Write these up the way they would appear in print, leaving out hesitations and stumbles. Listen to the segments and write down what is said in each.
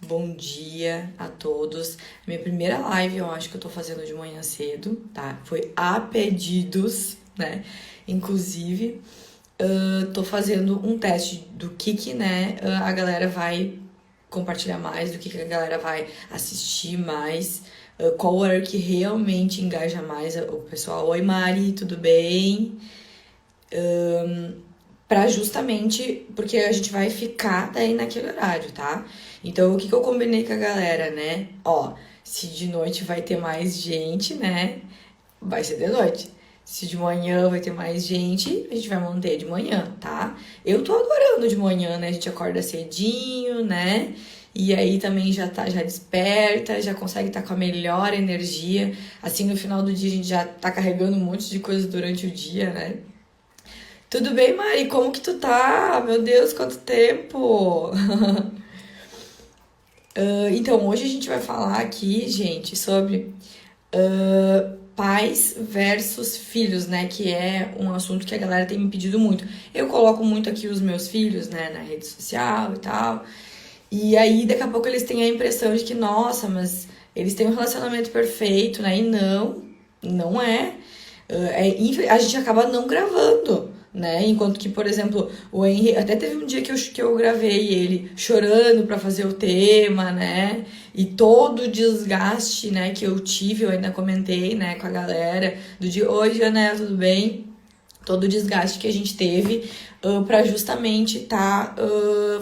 Bom dia a todos. Minha primeira live eu acho que eu tô fazendo de manhã cedo, tá? Foi a pedidos, né? Inclusive, tô fazendo um teste do que né, a galera vai compartilhar mais, do que a galera vai assistir mais, qual horário que realmente engaja mais o pessoal. Oi, Mari, tudo bem? Pra justamente, porque a gente vai ficar daí naquele horário, tá? Então, o que eu combinei com a galera, né? Ó, se de noite vai ter mais gente, né? Vai ser de noite. Se de manhã vai ter mais gente, a gente vai manter de manhã, tá? Eu tô adorando de manhã, né? A gente acorda cedinho, né? E aí também já desperta, já consegue estar com a melhor energia. Assim, no final do dia a gente já tá carregando um monte de coisa durante o dia, né? Tudo bem, Mari? Como que tu tá? Meu Deus, quanto tempo! Então, hoje a gente vai falar aqui, gente, sobre pais versus filhos, né? Que é um assunto que a galera tem me pedido muito. Eu coloco muito aqui os meus filhos, né, na rede social e tal. E aí, daqui a pouco, eles têm a impressão de que, nossa, mas eles têm um relacionamento perfeito, né? E não é. A gente acaba não gravando, né? Enquanto que, por exemplo, o Henry, até teve um dia que eu gravei ele chorando pra fazer o tema, né? E todo o desgaste, né, que eu tive, eu ainda comentei, né, com a galera do dia, oi, Janela, tudo bem? Todo o desgaste que a gente teve para justamente estar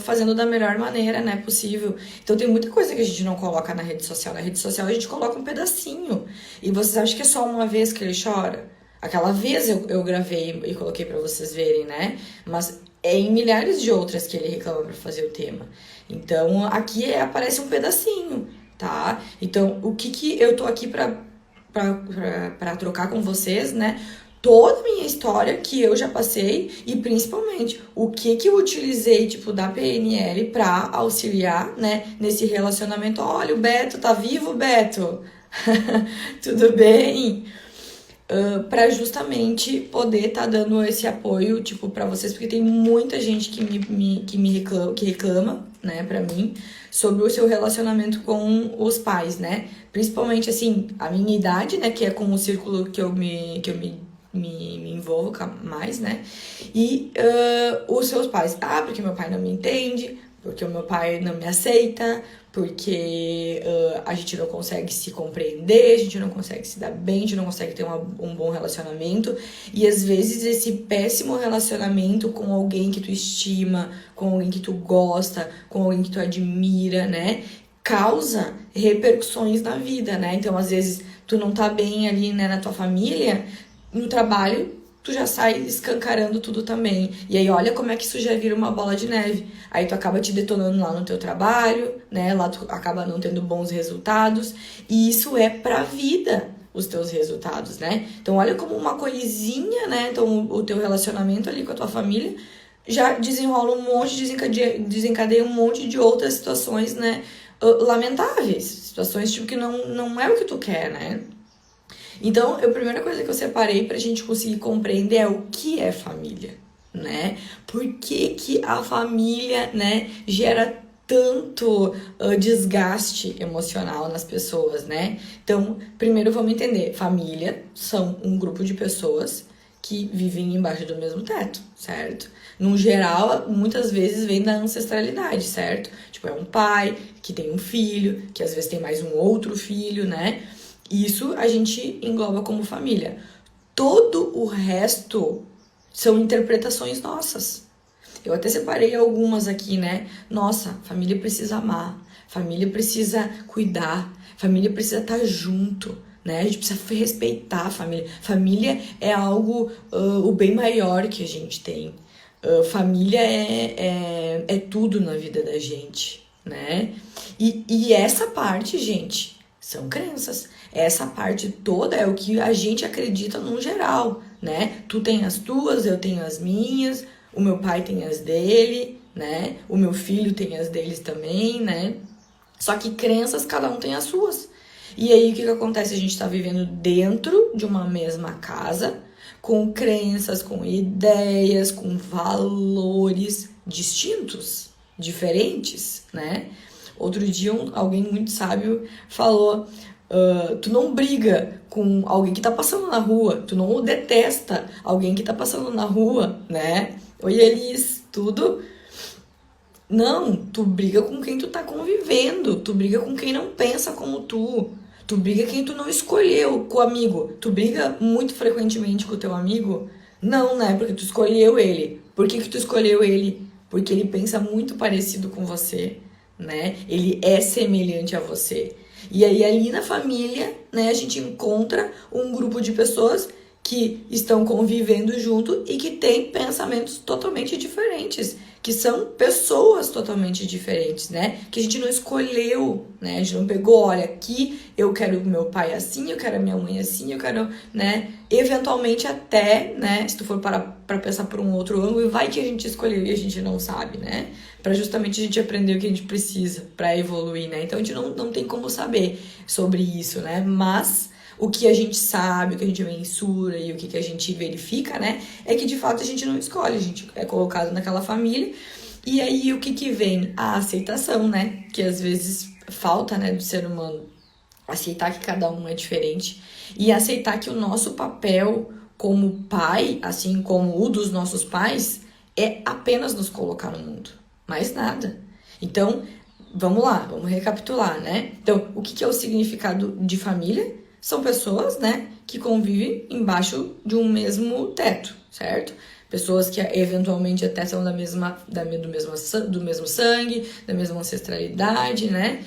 fazendo da melhor maneira, né, possível. Então tem muita coisa que a gente não coloca na rede social. Na rede social a gente coloca um pedacinho. E vocês acham que é só uma vez que ele chora? Aquela vez eu gravei e coloquei para vocês verem, né? Mas é em milhares de outras que ele reclama para fazer o tema. Então aqui aparece um pedacinho, tá? Então o que eu tô aqui para trocar com vocês, né? Toda a minha história que eu já passei e principalmente o que eu utilizei, tipo, da PNL pra auxiliar, né, nesse relacionamento. Olha, o Beto, tá vivo, Beto? Tudo bem? Pra justamente poder tá dando esse apoio, tipo, pra vocês, porque tem muita gente que reclama, né, pra mim, sobre o seu relacionamento com os pais, né? Principalmente, assim, a minha idade, né, que é com o círculo que eu me envolvo mais, né? E os seus pais. Ah, porque meu pai não me entende, porque o meu pai não me aceita, porque a gente não consegue se compreender, a gente não consegue se dar bem, a gente não consegue ter um bom relacionamento. E às vezes esse péssimo relacionamento com alguém que tu estima, com alguém que tu gosta, com alguém que tu admira, né? Causa repercussões na vida, né? Então, às vezes, tu não tá bem ali, né, na tua família, no trabalho, tu já sai escancarando tudo também. E aí, olha como é que isso já vira uma bola de neve. Aí tu acaba te detonando lá no teu trabalho, né? Lá tu acaba não tendo bons resultados. E isso é pra vida, os teus resultados, né? Então, olha como uma coisinha, né? Então, o teu relacionamento ali com a tua família já desenrola um monte, desencadeia um monte de outras situações, né? Lamentáveis. Situações, tipo, que não é o que tu quer, né? Então, a primeira coisa que eu separei pra gente conseguir compreender é o que é família, né? Por que a família, né, gera tanto desgaste emocional nas pessoas, né? Então, primeiro vamos entender, família são um grupo de pessoas que vivem embaixo do mesmo teto, certo? No geral, muitas vezes vem da ancestralidade, certo? Tipo, é um pai que tem um filho, que às vezes tem mais um outro filho, né? Isso a gente engloba como família. Todo o resto são interpretações nossas. Eu até separei algumas aqui, né? Nossa, família precisa amar, família precisa cuidar, família precisa estar junto, né? A gente precisa respeitar a família. Família é algo, o bem maior que a gente tem. Família é tudo na vida da gente, né? E essa parte, gente, são crenças. Essa parte toda é o que a gente acredita no geral, né? Tu tem as tuas, eu tenho as minhas, o meu pai tem as dele, né? O meu filho tem as deles também, né? Só que crenças, cada um tem as suas. E aí, o que acontece? A gente tá vivendo dentro de uma mesma casa, com crenças, com ideias, com valores distintos, diferentes, né? Outro dia alguém muito sábio falou, tu não briga com alguém que tá passando na rua, tu não detesta alguém que tá passando na rua, né? Oi, Elis, tudo? Não, tu briga com quem tu tá convivendo, tu briga com quem não pensa como tu briga quem tu não escolheu com o amigo. Tu briga muito frequentemente com o teu amigo? Não, né? Porque tu escolheu ele. Por que tu escolheu ele? Porque ele pensa muito parecido com você, né? Ele é semelhante a você. E aí ali na família, né, a gente encontra um grupo de pessoas que estão convivendo junto e que têm pensamentos totalmente diferentes, que são pessoas totalmente diferentes, né? Que a gente não escolheu, né? A gente não pegou, olha, aqui eu quero meu pai assim, eu quero a minha mãe assim, eu quero, né? Eventualmente até, né? Se tu for para pensar por um outro ângulo, vai que a gente escolheu e a gente não sabe, né? Para justamente a gente aprender o que a gente precisa para evoluir, né? Então a gente não tem como saber sobre isso, né? Mas o que a gente sabe, o que a gente mensura e o que a gente verifica, né? É que de fato a gente não escolhe, a gente é colocado naquela família. E aí o que vem? A aceitação, né? Que às vezes falta, né, do ser humano. Aceitar que cada um é diferente e aceitar que o nosso papel como pai, assim como o dos nossos pais, é apenas nos colocar no mundo. Mais nada. Então, vamos lá, vamos recapitular, né? Então, o que é o significado de família? São pessoas, né, que convivem embaixo de um mesmo teto, certo? Pessoas que eventualmente até são do mesmo sangue, da mesma ancestralidade, né?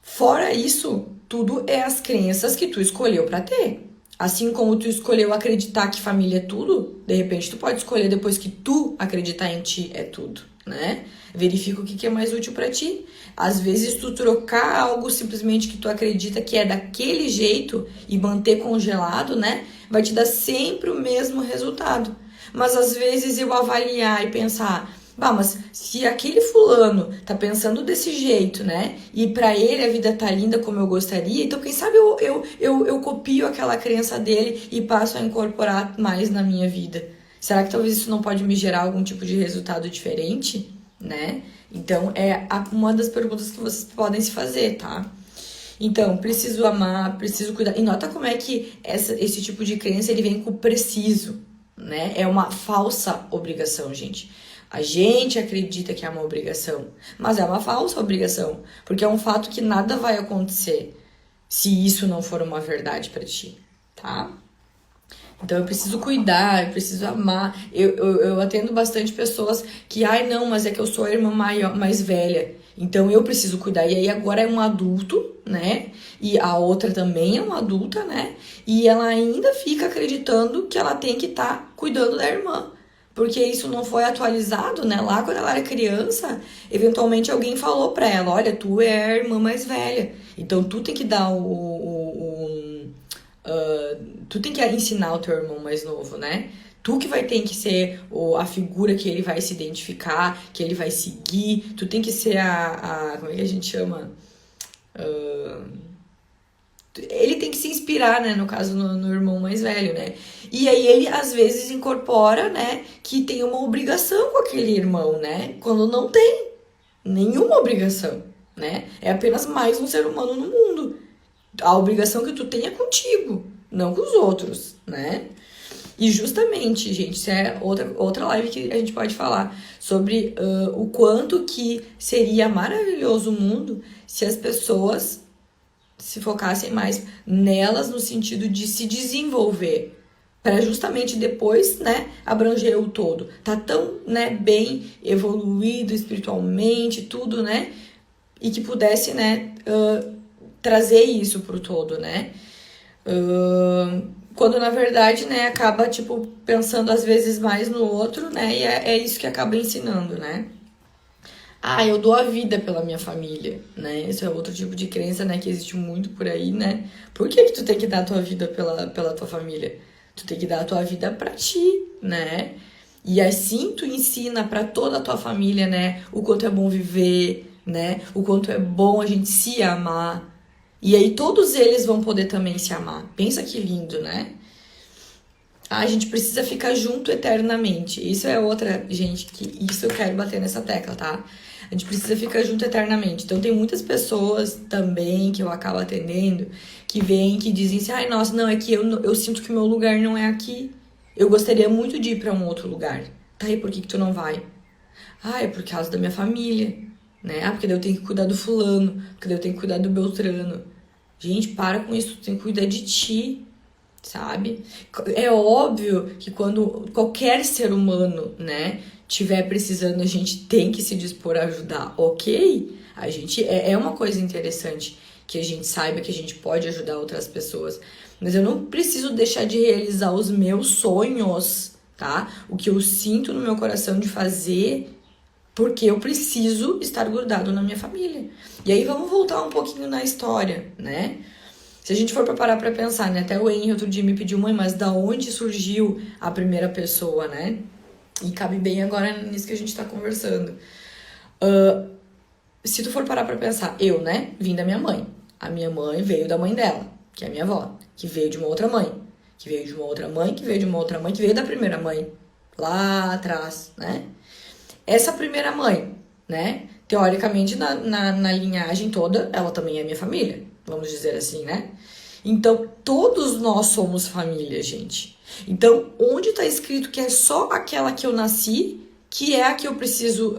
Fora isso, tudo é as crenças que tu escolheu para ter. Assim como tu escolheu acreditar que família é tudo, de repente tu pode escolher depois que tu acreditar em ti é tudo, né? Verifica o que é mais útil para ti. Às vezes tu trocar algo simplesmente que tu acredita que é daquele jeito e manter congelado, né? Vai te dar sempre o mesmo resultado. Mas às vezes eu avaliar e pensar, mas se aquele fulano tá pensando desse jeito, né? E pra ele a vida tá linda como eu gostaria, então quem sabe eu copio aquela crença dele e passo a incorporar mais na minha vida. Será que talvez isso não pode me gerar algum tipo de resultado diferente, né? Então é uma das perguntas que vocês podem se fazer, tá? Então, preciso amar, preciso cuidar. E nota como é que esse tipo de crença ele vem com o preciso, né? É uma falsa obrigação, gente. A gente acredita que é uma obrigação, mas é uma falsa obrigação, porque é um fato que nada vai acontecer se isso não for uma verdade pra ti, tá? Então eu preciso cuidar, eu preciso amar. Eu atendo bastante pessoas que, não, mas é que eu sou a irmã mais velha, então eu preciso cuidar. E aí agora é um adulto, né? E a outra também é uma adulta, né? E ela ainda fica acreditando que ela tem que estar cuidando da irmã. Porque isso não foi atualizado, né? Lá quando ela era criança, eventualmente alguém falou pra ela, olha, tu é a irmã mais velha, então tu tem que dar tu tem que ensinar o teu irmão mais novo, né? Tu que vai ter que ser a figura que ele vai se identificar, que ele vai seguir, tu tem que ser como é que a gente chama? Ele tem que se inspirar, né, no caso, no irmão mais velho, né? E aí ele, às vezes, incorpora, né, que tem uma obrigação com aquele irmão, né? Quando não tem nenhuma obrigação, né? É apenas mais um ser humano no mundo. A obrigação que tu tem é contigo, não com os outros, né? E justamente, gente, isso é outra live que a gente pode falar sobre o quanto que seria maravilhoso o mundo se as pessoas se focassem mais nelas no sentido de se desenvolver, para justamente depois, né, abranger o todo. Tá tão, né, bem evoluído espiritualmente, tudo, né, e que pudesse, né, trazer isso pro todo, né. Quando na verdade, né, acaba, tipo, pensando às vezes mais no outro, né, e é isso que acaba ensinando, né. Eu dou a vida pela minha família, né? Esse é outro tipo de crença, né? Que existe muito por aí, né? Por que tu tem que dar a tua vida pela tua família? Tu tem que dar a tua vida pra ti, né? E assim tu ensina pra toda a tua família, né? O quanto é bom viver, né? O quanto é bom a gente se amar. E aí todos eles vão poder também se amar. Pensa que lindo, né? A gente precisa ficar junto eternamente. Isso é outra, gente, que isso eu quero bater nessa tecla, tá? A gente precisa ficar junto eternamente. Então, tem muitas pessoas também que eu acabo atendendo que vêm, que dizem assim, ai, nossa, não, é que eu sinto que o meu lugar não é aqui. Eu gostaria muito de ir pra um outro lugar. Tá, e por que tu não vai? Ah, é por causa da minha família, né? Ah, porque daí eu tenho que cuidar do fulano, porque daí eu tenho que cuidar do Beltrano. Gente, para com isso, tu tem que cuidar de ti, sabe? É óbvio que quando qualquer ser humano, né, tiver precisando, a gente tem que se dispor a ajudar, ok? A gente é uma coisa interessante que a gente saiba que a gente pode ajudar outras pessoas, mas eu não preciso deixar de realizar os meus sonhos, tá? O que eu sinto no meu coração de fazer, porque eu preciso estar grudado na minha família. E aí vamos voltar um pouquinho na história, né? Se a gente for parar pra pensar, né? Até o Henry outro dia me pediu, mãe, mas da onde surgiu a primeira pessoa, né? E cabe bem agora nisso que a gente tá conversando. Se tu for parar pra pensar, eu, né? Vim da minha mãe. A minha mãe veio da mãe dela, que é a minha avó, que veio de uma outra mãe, que veio de uma outra mãe, que veio de uma outra mãe, que veio da primeira mãe, lá atrás, né? Essa primeira mãe, né? Teoricamente, na linhagem toda, ela também é minha família, vamos dizer assim, né? Então, todos nós somos família, gente. Então, onde tá escrito que é só aquela que eu nasci, que é a que eu preciso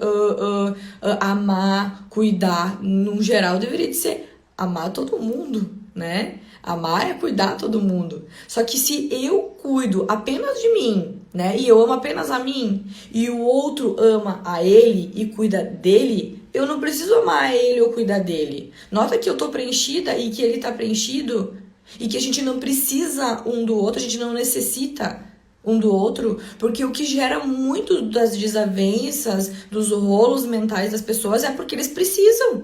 amar, cuidar, no geral, deveria de ser amar todo mundo, né? Amar é cuidar todo mundo. Só que se eu cuido apenas de mim, né? E eu amo apenas a mim, e o outro ama a ele e cuida dele, eu não preciso amar ele ou cuidar dele. Nota que eu tô preenchida e que ele tá preenchido, e que a gente não precisa um do outro, a gente não necessita um do outro, porque o que gera muito das desavenças, dos rolos mentais das pessoas é porque eles precisam,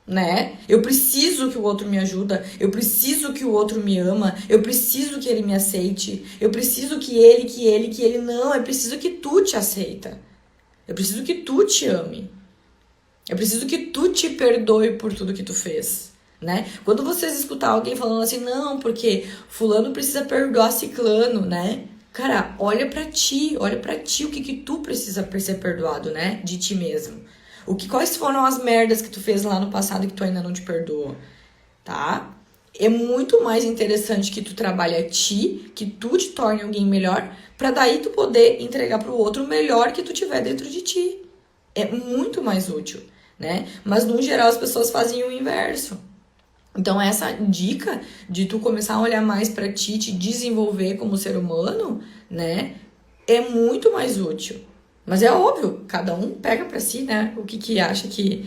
né? Eu preciso que o outro me ajuda, eu preciso que o outro me ama, eu preciso que ele me aceite, eu preciso que ele não, eu preciso que tu te aceita. Eu preciso que tu te ame. Eu preciso que tu te perdoe por tudo que tu fez, né? Quando vocês escutar alguém falando assim, não, porque fulano precisa perdoar ciclano, né? Cara, olha pra ti o que tu precisa ser perdoado, né? De ti mesmo. Quais foram as merdas que tu fez lá no passado que tu ainda não te perdoou, tá? É muito mais interessante que tu trabalhe a ti, que tu te torne alguém melhor, pra daí tu poder entregar pro outro o melhor que tu tiver dentro de ti. É muito mais útil, né? Mas, no geral, as pessoas fazem o inverso. Então, essa dica de tu começar a olhar mais pra ti, te desenvolver como ser humano, né? É muito mais útil. Mas é óbvio, cada um pega pra si, né? O que acha que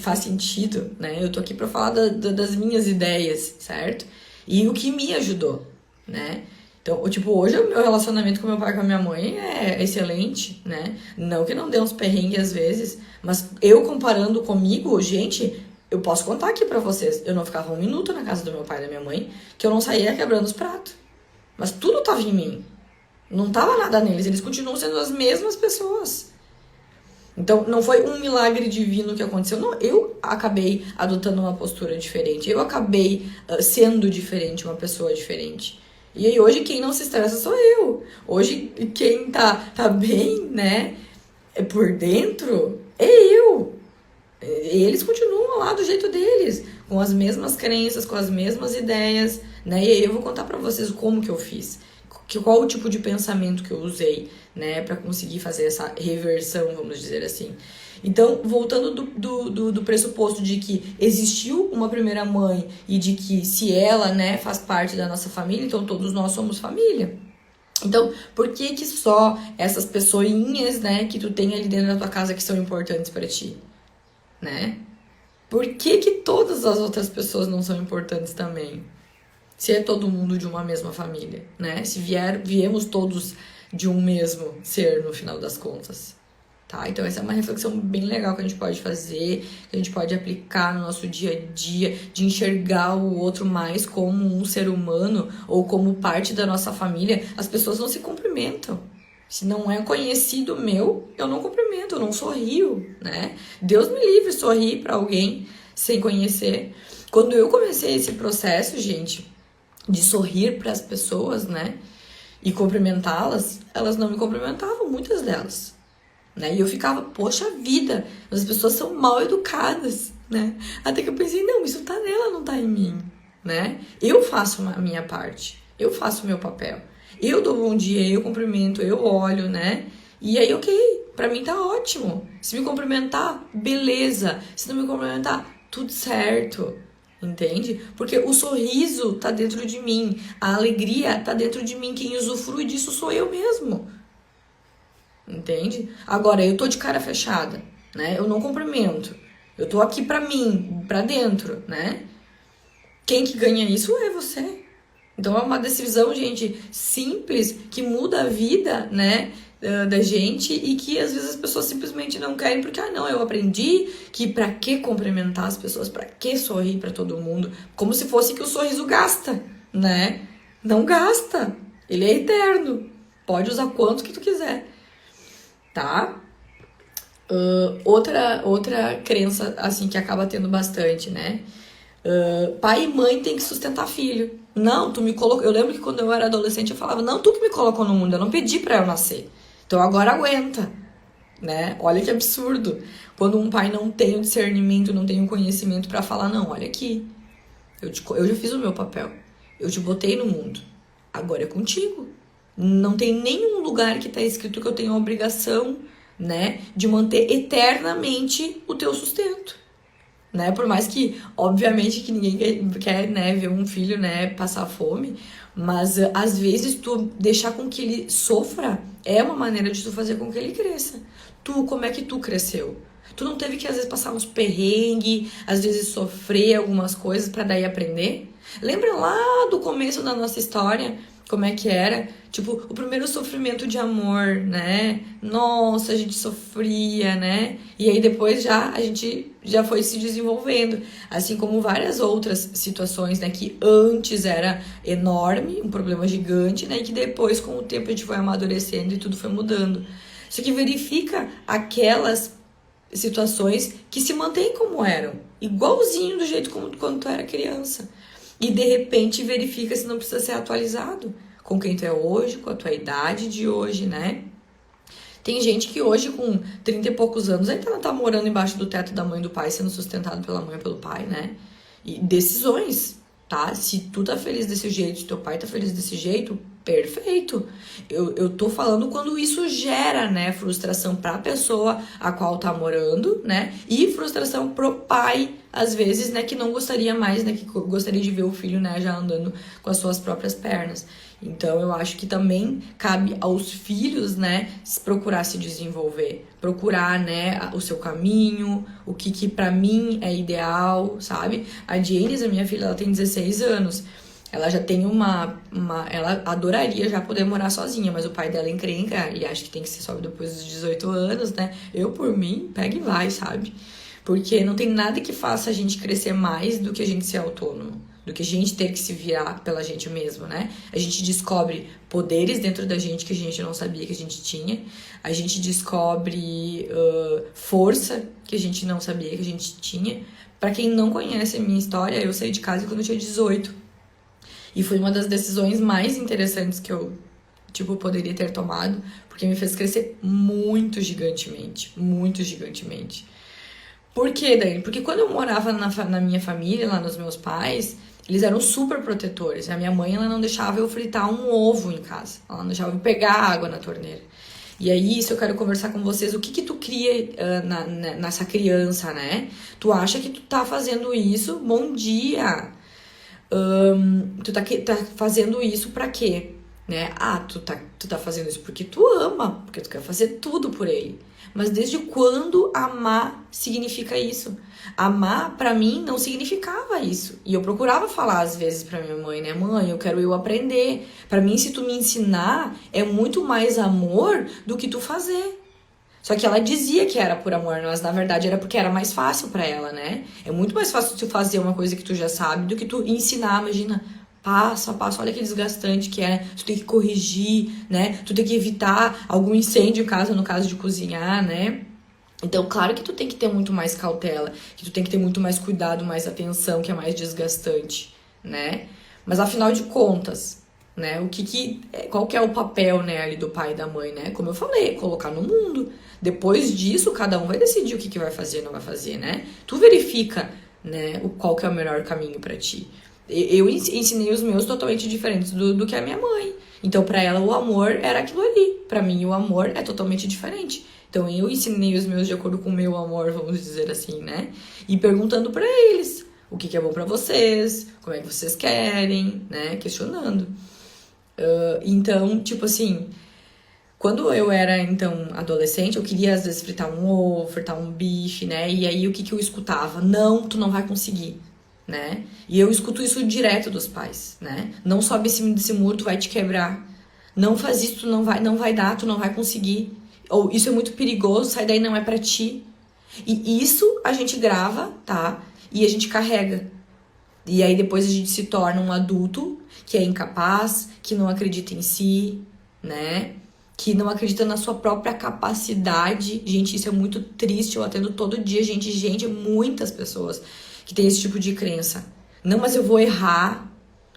faz sentido, né? Eu tô aqui pra falar das minhas ideias, certo? E o que me ajudou, né? Então, tipo, hoje o meu relacionamento com meu pai e com a minha mãe é excelente, né? Não que não dê uns perrengues às vezes, mas eu comparando comigo, gente, eu posso contar aqui pra vocês, eu não ficava um minuto na casa do meu pai e da minha mãe, que eu não saía quebrando os pratos. Mas tudo tava em mim. Não tava nada neles, eles continuam sendo as mesmas pessoas. Então, não foi um milagre divino que aconteceu, não. Eu acabei adotando uma postura diferente, eu acabei sendo diferente, uma pessoa diferente. E aí, hoje, quem não se estressa sou eu. Hoje, quem tá bem, né, por dentro, é eu. Eles continuam lá do jeito deles, com as mesmas crenças, com as mesmas ideias, né? E aí eu vou contar pra vocês como que eu fiz. Qual o tipo de pensamento que eu usei, né, para conseguir fazer essa reversão, vamos dizer assim. Então, voltando do pressuposto de que existiu uma primeira mãe e de que se ela, né, faz parte da nossa família, então todos nós somos família. Então, por que só essas pessoinhas, né, que tu tem ali dentro da tua casa que são importantes para ti, né? Por que todas as outras pessoas não são importantes também? Se é todo mundo de uma mesma família, né? Se viemos todos de um mesmo ser no final das contas, tá? Então essa é uma reflexão bem legal que a gente pode fazer, que a gente pode aplicar no nosso dia a dia, de enxergar o outro mais como um ser humano ou como parte da nossa família. As pessoas não se cumprimentam. Se não é conhecido meu, eu não cumprimento, eu não sorrio, né? Deus me livre sorrir pra alguém sem conhecer. Quando eu comecei esse processo, gente, de sorrir para as pessoas, né? e cumprimentá-las, elas não me cumprimentavam, muitas delas, né? E eu ficava, poxa vida, as pessoas são mal educadas, né? Até que eu pensei, não, isso tá nela, não tá em mim, né? Eu faço a minha parte, eu faço o meu papel. Eu dou bom dia, eu cumprimento, eu olho, né? E aí, ok, pra mim tá ótimo. Se me cumprimentar, beleza. Se não me cumprimentar, tudo certo. Entende? Porque o sorriso tá dentro de mim, a alegria tá dentro de mim, quem usufrui disso sou eu mesmo. Entende? Agora, eu tô de cara fechada, né? Eu não cumprimento. Eu tô aqui pra mim, pra dentro, né? Quem que ganha isso é você. Então é uma decisão, gente, simples, que muda a vida, né, da gente e que às vezes as pessoas simplesmente não querem porque, não, eu aprendi que pra que cumprimentar as pessoas, pra que sorrir pra todo mundo, como se fosse que o sorriso gasta, né? Não gasta, ele é eterno, pode usar quanto que tu quiser, tá? Outra crença, assim, que acaba tendo bastante, né? Pai e mãe tem que sustentar filho. Não, tu me colocou. Eu lembro que quando eu era adolescente eu falava, não, tu que me colocou no mundo, eu não pedi pra eu nascer. Então agora aguenta, né? Olha que absurdo. Quando um pai não tem o discernimento, não tem o conhecimento pra falar, não, olha aqui, eu já fiz o meu papel. Eu te botei no mundo. Agora é contigo. Não tem nenhum lugar que tá escrito que eu tenho a obrigação, né, de manter eternamente o teu sustento. Né? Por mais que, obviamente, que ninguém quer, né, ver um filho, né, passar fome, mas às vezes tu deixar com que ele sofra é uma maneira de tu fazer com que ele cresça. Como é que tu cresceu? Tu não teve que às vezes passar uns perrengues, às vezes sofrer algumas coisas pra daí aprender? Lembra lá do começo da nossa história? Como é que era? Tipo, o primeiro sofrimento de amor, né? Nossa, a gente sofria, né? E aí depois a gente já foi se desenvolvendo. Assim como várias outras situações, né? Que antes era enorme, um problema gigante, né? E que depois, com o tempo, a gente foi amadurecendo e tudo foi mudando. Só que verifica aquelas situações que se mantêm como eram. Igualzinho do jeito como quando tu era criança. E de repente verifica se não precisa ser atualizado com quem tu é hoje, com a tua idade de hoje, né? Tem gente que hoje, com 30 e poucos anos, ainda tá morando embaixo do teto da mãe e do pai, sendo sustentado pela mãe e pelo pai, né? E decisões, tá? Se tu tá feliz desse jeito, se teu pai tá feliz desse jeito, perfeito. Eu tô falando quando isso gera, né, frustração pra pessoa a qual tá morando, né? E frustração pro pai, às vezes, né, que não gostaria mais, né, que gostaria de ver o filho, né, já andando com as suas próprias pernas. Então, eu acho que também cabe aos filhos, né, procurar se desenvolver, procurar, né, o seu caminho, o que pra mim é ideal, sabe? A Janice, a minha filha, ela tem 16 anos. Ela já tem ela adoraria já poder morar sozinha, mas o pai dela encrenca e acha que tem que ser só depois dos 18 anos, né? Eu, por mim, pega e vai, sabe? Porque não tem nada que faça a gente crescer mais do que a gente ser autônomo, do que a gente ter que se virar pela gente mesmo, né? A gente descobre poderes dentro da gente que a gente não sabia que a gente tinha, a gente descobre força que a gente não sabia que a gente tinha. Pra quem não conhece a minha história, eu saí de casa quando eu tinha 18. E foi uma das decisões mais interessantes que eu, poderia ter tomado, porque me fez crescer muito gigantemente, muito gigantemente. Por quê, Dani? Porque quando eu morava na minha família, lá nos meus pais, eles eram super protetores. A minha mãe, ela não deixava eu fritar um ovo em casa. Ela não deixava eu pegar água na torneira. E aí, isso eu quero conversar com vocês. O que tu cria nessa criança, né? Tu acha que tu tá fazendo isso? Bom dia! Tu tá fazendo isso pra quê? Né? Tu tá fazendo isso porque tu ama, porque tu quer fazer tudo por ele. Mas desde quando amar significa isso? Amar, pra mim, não significava isso. E eu procurava falar, às vezes, pra minha mãe, né? Mãe, eu quero aprender. Pra mim, se tu me ensinar, é muito mais amor do que tu fazer. Só que ela dizia que era por amor, mas na verdade era porque era mais fácil pra ela, né? É muito mais fácil tu fazer uma coisa que tu já sabe do que tu ensinar, imagina, passo a passo, olha que desgastante que é, tu tem que corrigir, né? Tu tem que evitar algum incêndio, no caso de cozinhar, né? Então, claro que tu tem que ter muito mais cautela, que tu tem que ter muito mais cuidado, mais atenção, que é mais desgastante, né? Mas afinal de contas, né? Qual que é o papel, né, ali do pai e da mãe, né? Como eu falei, colocar no mundo. Depois disso, cada um vai decidir o que vai fazer ou não vai fazer, né? Tu verifica, né, qual que é o melhor caminho pra ti. Eu ensinei os meus totalmente diferentes do que a minha mãe. Então, pra ela, o amor era aquilo ali. Pra mim, o amor é totalmente diferente. Então, eu ensinei os meus de acordo com o meu amor, vamos dizer assim, né? E perguntando pra eles o que é bom pra vocês, como é que vocês querem, né? Questionando. Então, tipo assim, quando eu era, então, adolescente, eu queria, às vezes, fritar um ovo, fritar um bife, né? E aí, o que eu escutava? Não, tu não vai conseguir, né? E eu escuto isso direto dos pais, né? Não sobe em cima desse muro, tu vai te quebrar. Não faz isso, tu não vai dar, tu não vai conseguir. Ou isso é muito perigoso, sai daí, não é pra ti. E isso a gente grava, tá? E a gente carrega. E aí depois a gente se torna um adulto que é incapaz, que não acredita em si, né? Que não acredita na sua própria capacidade. Gente, isso é muito triste. Eu atendo todo dia gente, muitas pessoas que tem esse tipo de crença. Não, mas eu vou errar.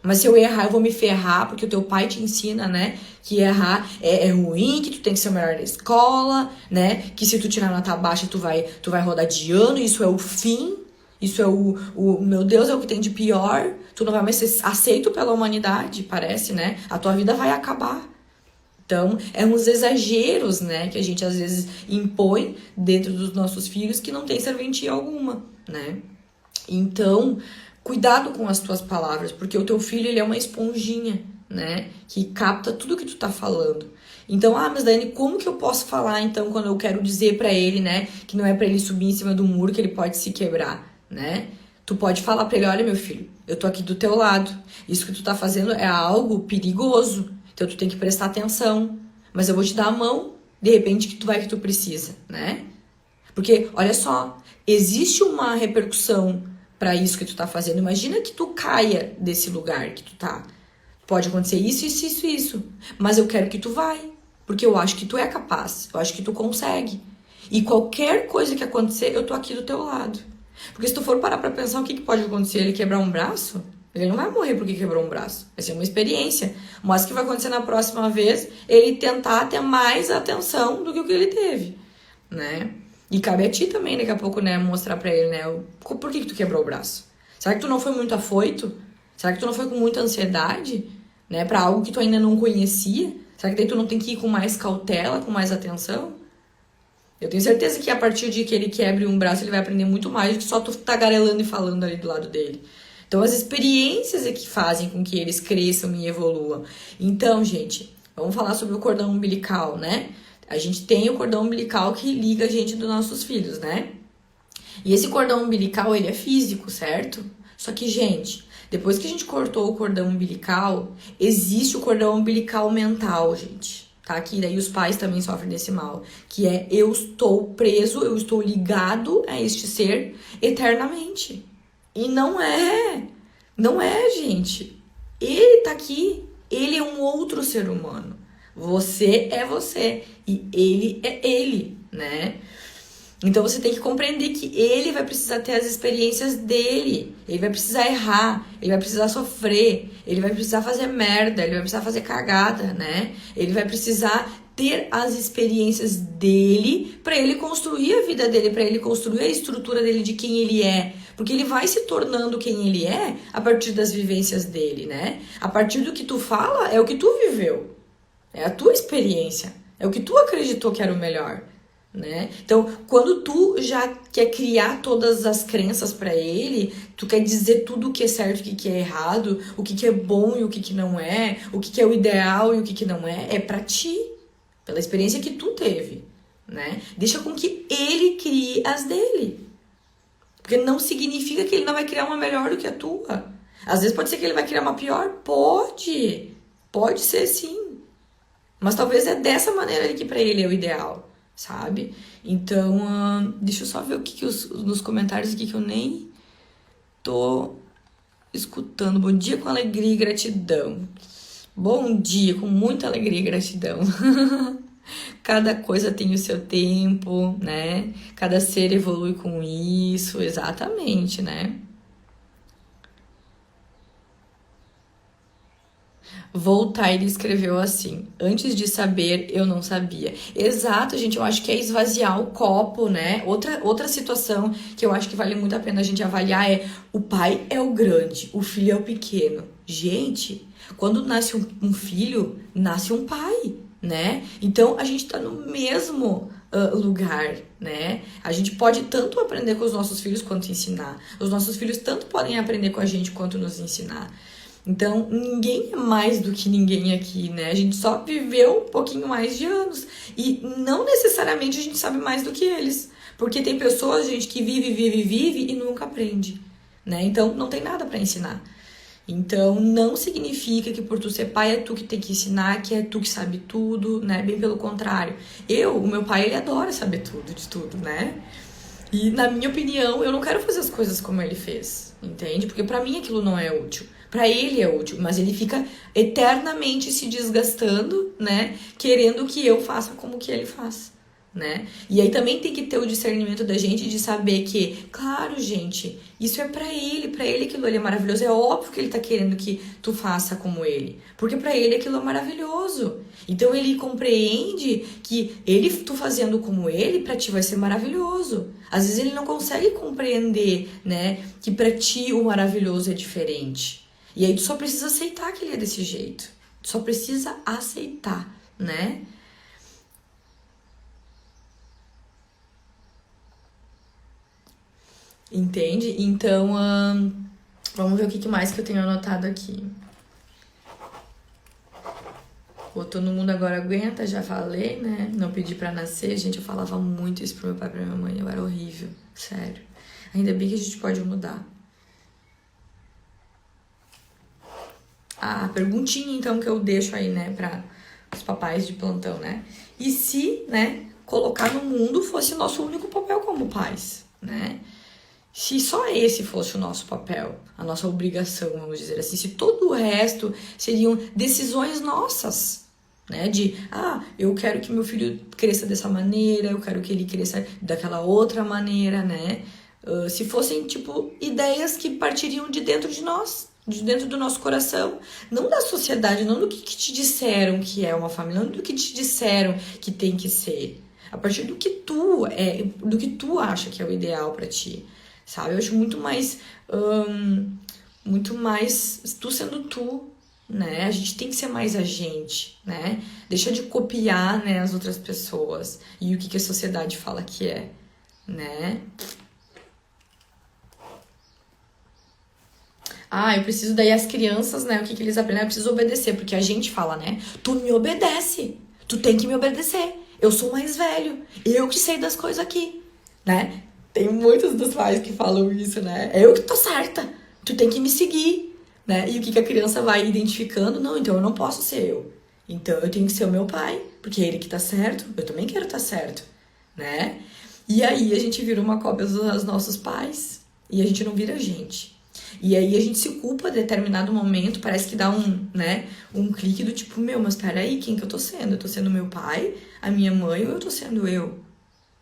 Mas se eu errar, eu vou me ferrar, porque o teu pai te ensina, né? Que errar é ruim, que tu tem que ser o melhor da escola, né? Que se tu tirar nota baixa, tu vai rodar de ano, isso é o fim. Isso é meu Deus, é o que tem de pior. Tu não vai mais ser aceito pela humanidade, parece, né? A tua vida vai acabar. Então, é uns exageros, né? Que a gente às vezes impõe dentro dos nossos filhos que não tem serventia alguma, né? Então, cuidado com as tuas palavras, porque o teu filho, ele é uma esponjinha, né? Que capta tudo que tu tá falando. Então, mas Dani, como que eu posso falar, então, quando eu quero dizer pra ele, né? Que não é pra ele subir em cima do muro, que ele pode se quebrar, né? Tu pode falar pra ele, olha, meu filho, eu tô aqui do teu lado. Isso que tu tá fazendo é algo perigoso. Então, tu tem que prestar atenção. Mas eu vou te dar a mão, de repente, que tu precisa, né? Porque, olha só, existe uma repercussão pra isso que tu tá fazendo. Imagina que tu caia desse lugar que tu tá. Pode acontecer isso. Mas eu quero que tu vai. Porque eu acho que tu é capaz. Eu acho que tu consegue. E qualquer coisa que acontecer, eu tô aqui do teu lado. Porque se tu for parar pra pensar o que pode acontecer, ele quebrar um braço, ele não vai morrer porque quebrou um braço. Vai ser uma experiência. Mas o que vai acontecer na próxima vez, ele tentar ter mais atenção do que o que ele teve, né? E cabe a ti também, daqui a pouco, né, mostrar pra ele, né, por que tu quebrou o braço? Será que tu não foi muito afoito? Será que tu não foi com muita ansiedade, né, pra algo que tu ainda não conhecia? Será que daí tu não tem que ir com mais cautela, com mais atenção? Eu tenho certeza que a partir de que ele quebre um braço, ele vai aprender muito mais do que só tu tagarelando e falando ali do lado dele. Então, as experiências é que fazem com que eles cresçam e evoluam. Então, gente, vamos falar sobre o cordão umbilical, né? A gente tem o cordão umbilical que liga a gente dos nossos filhos, né? E esse cordão umbilical, ele é físico, certo? Só que, gente, depois que a gente cortou o cordão umbilical, existe o cordão umbilical mental, gente. Tá? Que daí os pais também sofrem desse mal. Que é, eu estou preso, eu estou ligado a este ser eternamente. E não é, gente. Ele tá aqui, ele é um outro ser humano. Você é você e ele é ele, né? Então você tem que compreender que ele vai precisar ter as experiências dele. Ele vai precisar errar, ele vai precisar sofrer, ele vai precisar fazer merda, ele vai precisar fazer cagada, né? Ele vai precisar ter as experiências dele para ele construir a vida dele, para ele construir a estrutura dele de quem ele é. Porque ele vai se tornando quem ele é a partir das vivências dele, né? A partir do que tu fala é o que tu viveu. É a tua experiência. É o que tu acreditou que era o melhor, né? Então, quando tu já quer criar todas as crenças pra ele, tu quer dizer tudo o que é certo e o que é errado, o que é bom e o que não é, o que é o ideal e o que não é pra ti, pela experiência que tu teve, né? Deixa com que ele crie as dele. Porque não significa que ele não vai criar uma melhor do que a tua. Às vezes pode ser que ele vai criar uma pior. Pode ser sim. Mas talvez é dessa maneira que pra ele é o ideal, sabe? Então, deixa eu só ver o que nos comentários aqui que eu nem tô escutando. Bom dia com alegria e gratidão. Bom dia com muita alegria e gratidão. Cada coisa tem o seu tempo, né? Cada ser evolui com isso, exatamente, né? Voltaire escreveu assim: antes de saber, eu não sabia. Exato, gente, eu acho que é esvaziar o copo, né? Outra situação que eu acho que vale muito a pena a gente avaliar é: o pai é o grande, o filho é o pequeno. Gente, quando nasce um filho, nasce um pai, né? Então a gente tá no mesmo lugar, né? A gente pode tanto aprender com os nossos filhos quanto ensinar. Os nossos filhos tanto podem aprender com a gente quanto nos ensinar. Então, ninguém é mais do que ninguém aqui, né? A gente só viveu um pouquinho mais de anos. E não necessariamente a gente sabe mais do que eles. Porque tem pessoas, gente, que vive e nunca aprende, né? Então, não tem nada para ensinar. Então, não significa que por tu ser pai é tu que tem que ensinar, que é tu que sabe tudo, né? Bem pelo contrário. O meu pai, ele adora saber tudo, de tudo, né? E, na minha opinião, eu não quero fazer as coisas como ele fez, entende? Porque pra mim aquilo não é útil. Pra ele é útil, mas ele fica eternamente se desgastando, né? Querendo que eu faça como que ele faz, né? E aí também tem que ter o discernimento da gente de saber que, claro, gente, isso é pra ele aquilo ali é maravilhoso. É óbvio que ele tá querendo que tu faça como ele, porque pra ele aquilo é maravilhoso. Então ele compreende que tu fazendo como ele, pra ti vai ser maravilhoso. Às vezes ele não consegue compreender, né, que pra ti o maravilhoso é diferente. E aí tu só precisa aceitar que ele é desse jeito. Tu só precisa aceitar, né? Entende? Então, vamos ver o que mais que eu tenho anotado aqui. O Todo Mundo Agora Aguenta, já falei, né? Não pedi pra nascer. Gente, eu falava muito isso pro meu pai e pra minha mãe. Eu era horrível, sério. Ainda bem que a gente pode mudar. A perguntinha, então, que eu deixo aí, né, para os papais de plantão, né? E se, né, colocar no mundo fosse o nosso único papel como pais, né? Se só esse fosse o nosso papel, a nossa obrigação, vamos dizer assim, se todo o resto seriam decisões nossas, né? De, eu quero que meu filho cresça dessa maneira, eu quero que ele cresça daquela outra maneira, né? Se fossem, tipo, ideias que partiriam de dentro de nós, de dentro do nosso coração, não da sociedade, não do que te disseram que é uma família, não do que te disseram que tem que ser. A partir do que tu acha que é o ideal pra ti, sabe? Eu acho muito mais tu sendo tu, né? A gente tem que ser mais a gente, né? Deixa de copiar, né, as outras pessoas e o que a sociedade fala que é, né? Eu preciso daí as crianças, né, o que eles aprendem? Eu preciso obedecer, porque a gente fala, né? Tu me obedece, tu tem que me obedecer. Eu sou mais velho, eu que sei das coisas aqui, né? Tem muitos dos pais que falam isso, né? Eu que tô certa, tu tem que me seguir, né? E o que a criança vai identificando? Não, então eu não posso ser eu. Então eu tenho que ser o meu pai, porque é ele que tá certo, eu também quero estar certo, né? E aí a gente vira uma cópia dos nossos pais e a gente não vira a gente. E aí a gente se culpa em determinado momento, parece que dá um clique do tipo, mas peraí, quem que eu tô sendo? Eu tô sendo meu pai, a minha mãe, ou eu tô sendo eu?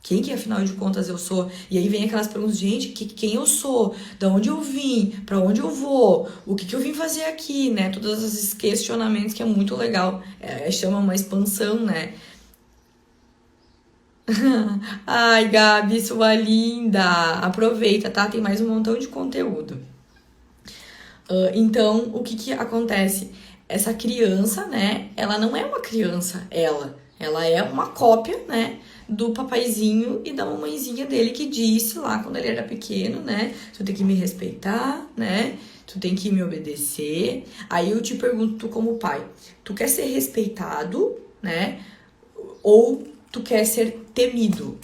Quem que afinal de contas eu sou? E aí vem aquelas perguntas, gente, quem eu sou? Da onde eu vim? Pra onde eu vou? O que eu vim fazer aqui, né? Todos esses questionamentos que é muito legal. Chama uma expansão, né? Ai, Gabi, sua linda! Aproveita, tá? Tem mais um montão de conteúdo. Então, o que acontece? Essa criança, né? Ela não é uma criança, ela é uma cópia, né? Do papaizinho e da mamãezinha dele que disse lá quando ele era pequeno, né? Tu tem que me respeitar, né? Tu tem que me obedecer. Aí eu te pergunto, tu como pai, tu quer ser respeitado, né? Ou tu quer ser temido?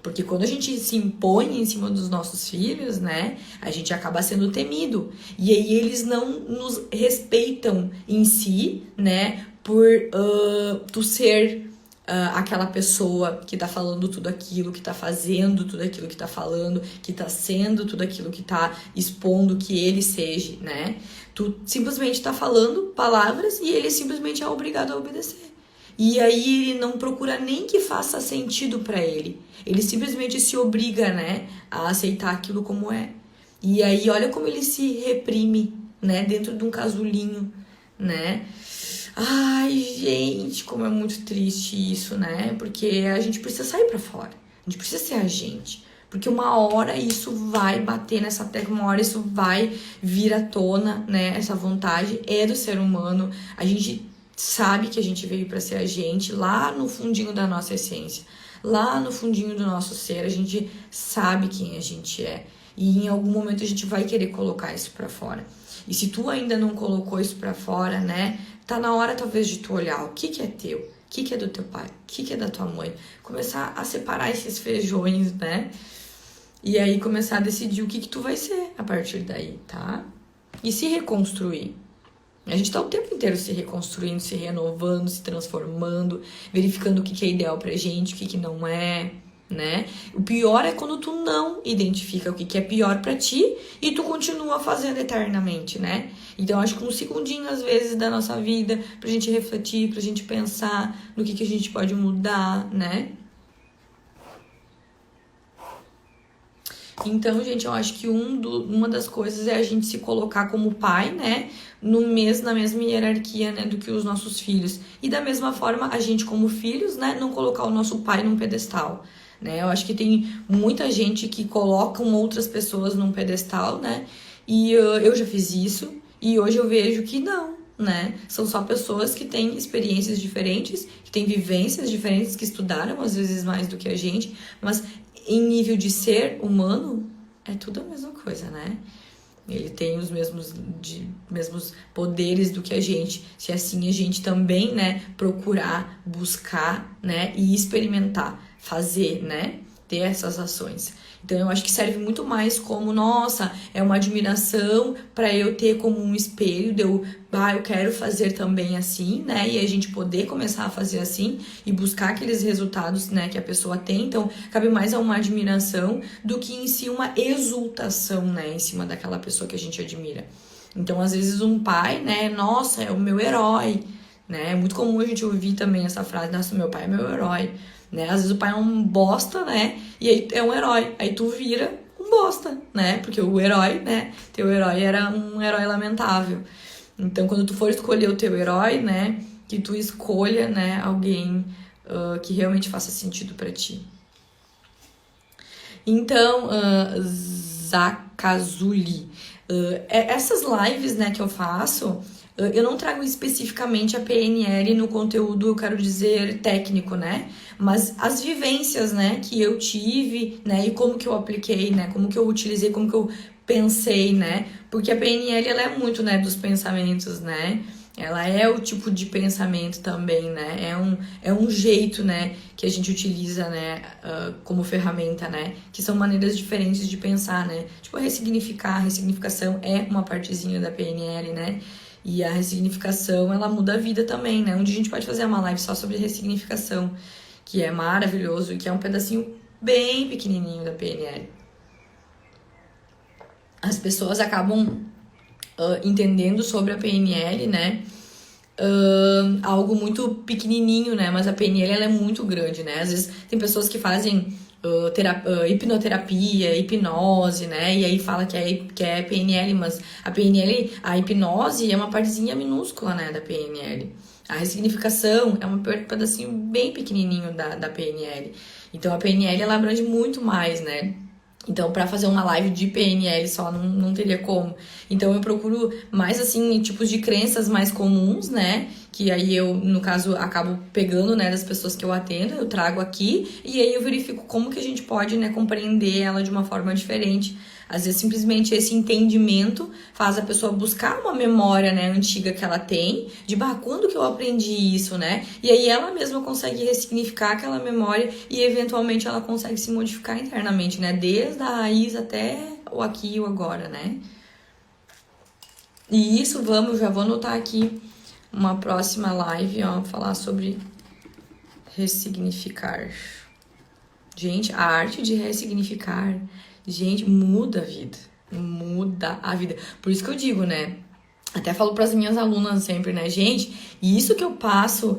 Porque quando a gente se impõe em cima dos nossos filhos, né, a gente acaba sendo temido. E aí eles não nos respeitam em si, né, por tu ser aquela pessoa que tá falando tudo aquilo, que tá fazendo tudo aquilo que tá falando, que tá sendo tudo aquilo que tá expondo que ele seja, né? Tu simplesmente tá falando palavras e ele simplesmente é obrigado a obedecer. E aí ele não procura nem que faça sentido pra ele. Ele simplesmente se obriga, né, a aceitar aquilo como é. E aí olha como ele se reprime, né, dentro de um casulinho, né? Ai, gente, como é muito triste isso, né? Porque a gente precisa sair pra fora. A gente precisa ser a gente. Porque uma hora isso vai bater nessa tecla, uma hora isso vai vir à tona, né? Essa vontade é do ser humano. A gente sabe que a gente veio pra ser a gente lá no fundinho da nossa essência. Lá no fundinho do nosso ser, a gente sabe quem a gente é. E em algum momento a gente vai querer colocar isso pra fora. E se tu ainda não colocou isso pra fora, né? Tá na hora talvez de tu olhar o que é teu, o que é do teu pai, o que é da tua mãe. Começar a separar esses feijões, né? E aí começar a decidir o que tu vai ser a partir daí, tá? E se reconstruir. A gente tá o tempo inteiro se reconstruindo, se renovando, se transformando, verificando o que é ideal pra gente, o que não é, né? O pior é quando tu não identifica o que é pior pra ti e tu continua fazendo eternamente, né? Então acho que um segundinho às vezes da nossa vida pra gente refletir, pra gente pensar no que a gente pode mudar, né? Então, gente, eu acho que uma das coisas é a gente se colocar como pai, né? Na mesma hierarquia, né, do que os nossos filhos. E da mesma forma, a gente como filhos, né, não colocar o nosso pai num pedestal, né? Eu acho que tem muita gente que colocam outras pessoas num pedestal, né? E eu já fiz isso e hoje eu vejo que não, né? São só pessoas que têm experiências diferentes, que têm vivências diferentes, que estudaram às vezes mais do que a gente, mas em nível de ser humano, é tudo a mesma coisa, né? Ele tem os mesmos poderes do que a gente. Se assim a gente também, né, procurar, buscar, né, e experimentar, fazer, né, ter essas ações. Então eu acho que serve muito mais como, nossa, é uma admiração para eu ter como um espelho, eu quero fazer também assim, né? E a gente poder começar a fazer assim e buscar aqueles resultados, né, que a pessoa tem. Então, cabe mais a uma admiração do que em si uma exultação, né, em cima daquela pessoa que a gente admira. Então, às vezes um pai, né, nossa, é o meu herói, né? É muito comum a gente ouvir também essa frase, nossa, meu pai é meu herói. Né? Às vezes o pai é um bosta, né? E aí é um herói. Aí tu vira um bosta, né? Porque o herói, né? Teu herói era um herói lamentável. Então, quando tu for escolher o teu herói, né? Que tu escolha, né? Alguém que realmente faça sentido pra ti. Então, Zakazuli. Essas lives, né, que eu faço... Eu não trago especificamente a PNL no conteúdo, eu quero dizer, técnico, né? Mas as vivências, né, que eu tive, né, e como que eu apliquei, né, como que eu utilizei, como que eu pensei, né? Porque a PNL, ela é muito, né, dos pensamentos, né? Ela é o tipo de pensamento também, né? É um jeito, né, que a gente utiliza, né, como ferramenta, né? Que são maneiras diferentes de pensar, né? Tipo, ressignificar, a ressignificação é uma partezinha da PNL, né? E a ressignificação, ela muda a vida também, né? Onde a gente pode fazer uma live só sobre ressignificação, que é maravilhoso e que é um pedacinho bem pequenininho da PNL. As pessoas acabam entendendo sobre a PNL, né? Algo muito pequenininho, né? Mas a PNL, ela é muito grande, né? Às vezes tem pessoas que fazem hipnoterapia, hipnose, né? E aí fala que é PNL, mas a PNL, a hipnose é uma partezinha minúscula, né, da PNL. A ressignificação é um pedacinho bem pequenininho da PNL. Então a PNL, ela abrange muito mais, né? Então, pra fazer uma live de PNL só, não teria como. Então, eu procuro mais, assim, tipos de crenças mais comuns, né? Que aí eu, no caso, acabo pegando, né, das pessoas que eu atendo, eu trago aqui. E aí eu verifico como que a gente pode, né, compreender ela de uma forma diferente. Às vezes, simplesmente esse entendimento faz a pessoa buscar uma memória, né, antiga que ela tem, de, quando que eu aprendi isso, né? E aí ela mesma consegue ressignificar aquela memória e, eventualmente, ela consegue se modificar internamente, né? Desde a raiz até o aqui e o agora, né? E isso, já vou anotar aqui uma próxima live, ó, falar sobre ressignificar. Gente, a arte de ressignificar... Gente, muda a vida. Muda a vida. Por isso que eu digo, né? Até falo para as minhas alunas sempre, né? Gente, isso que eu passo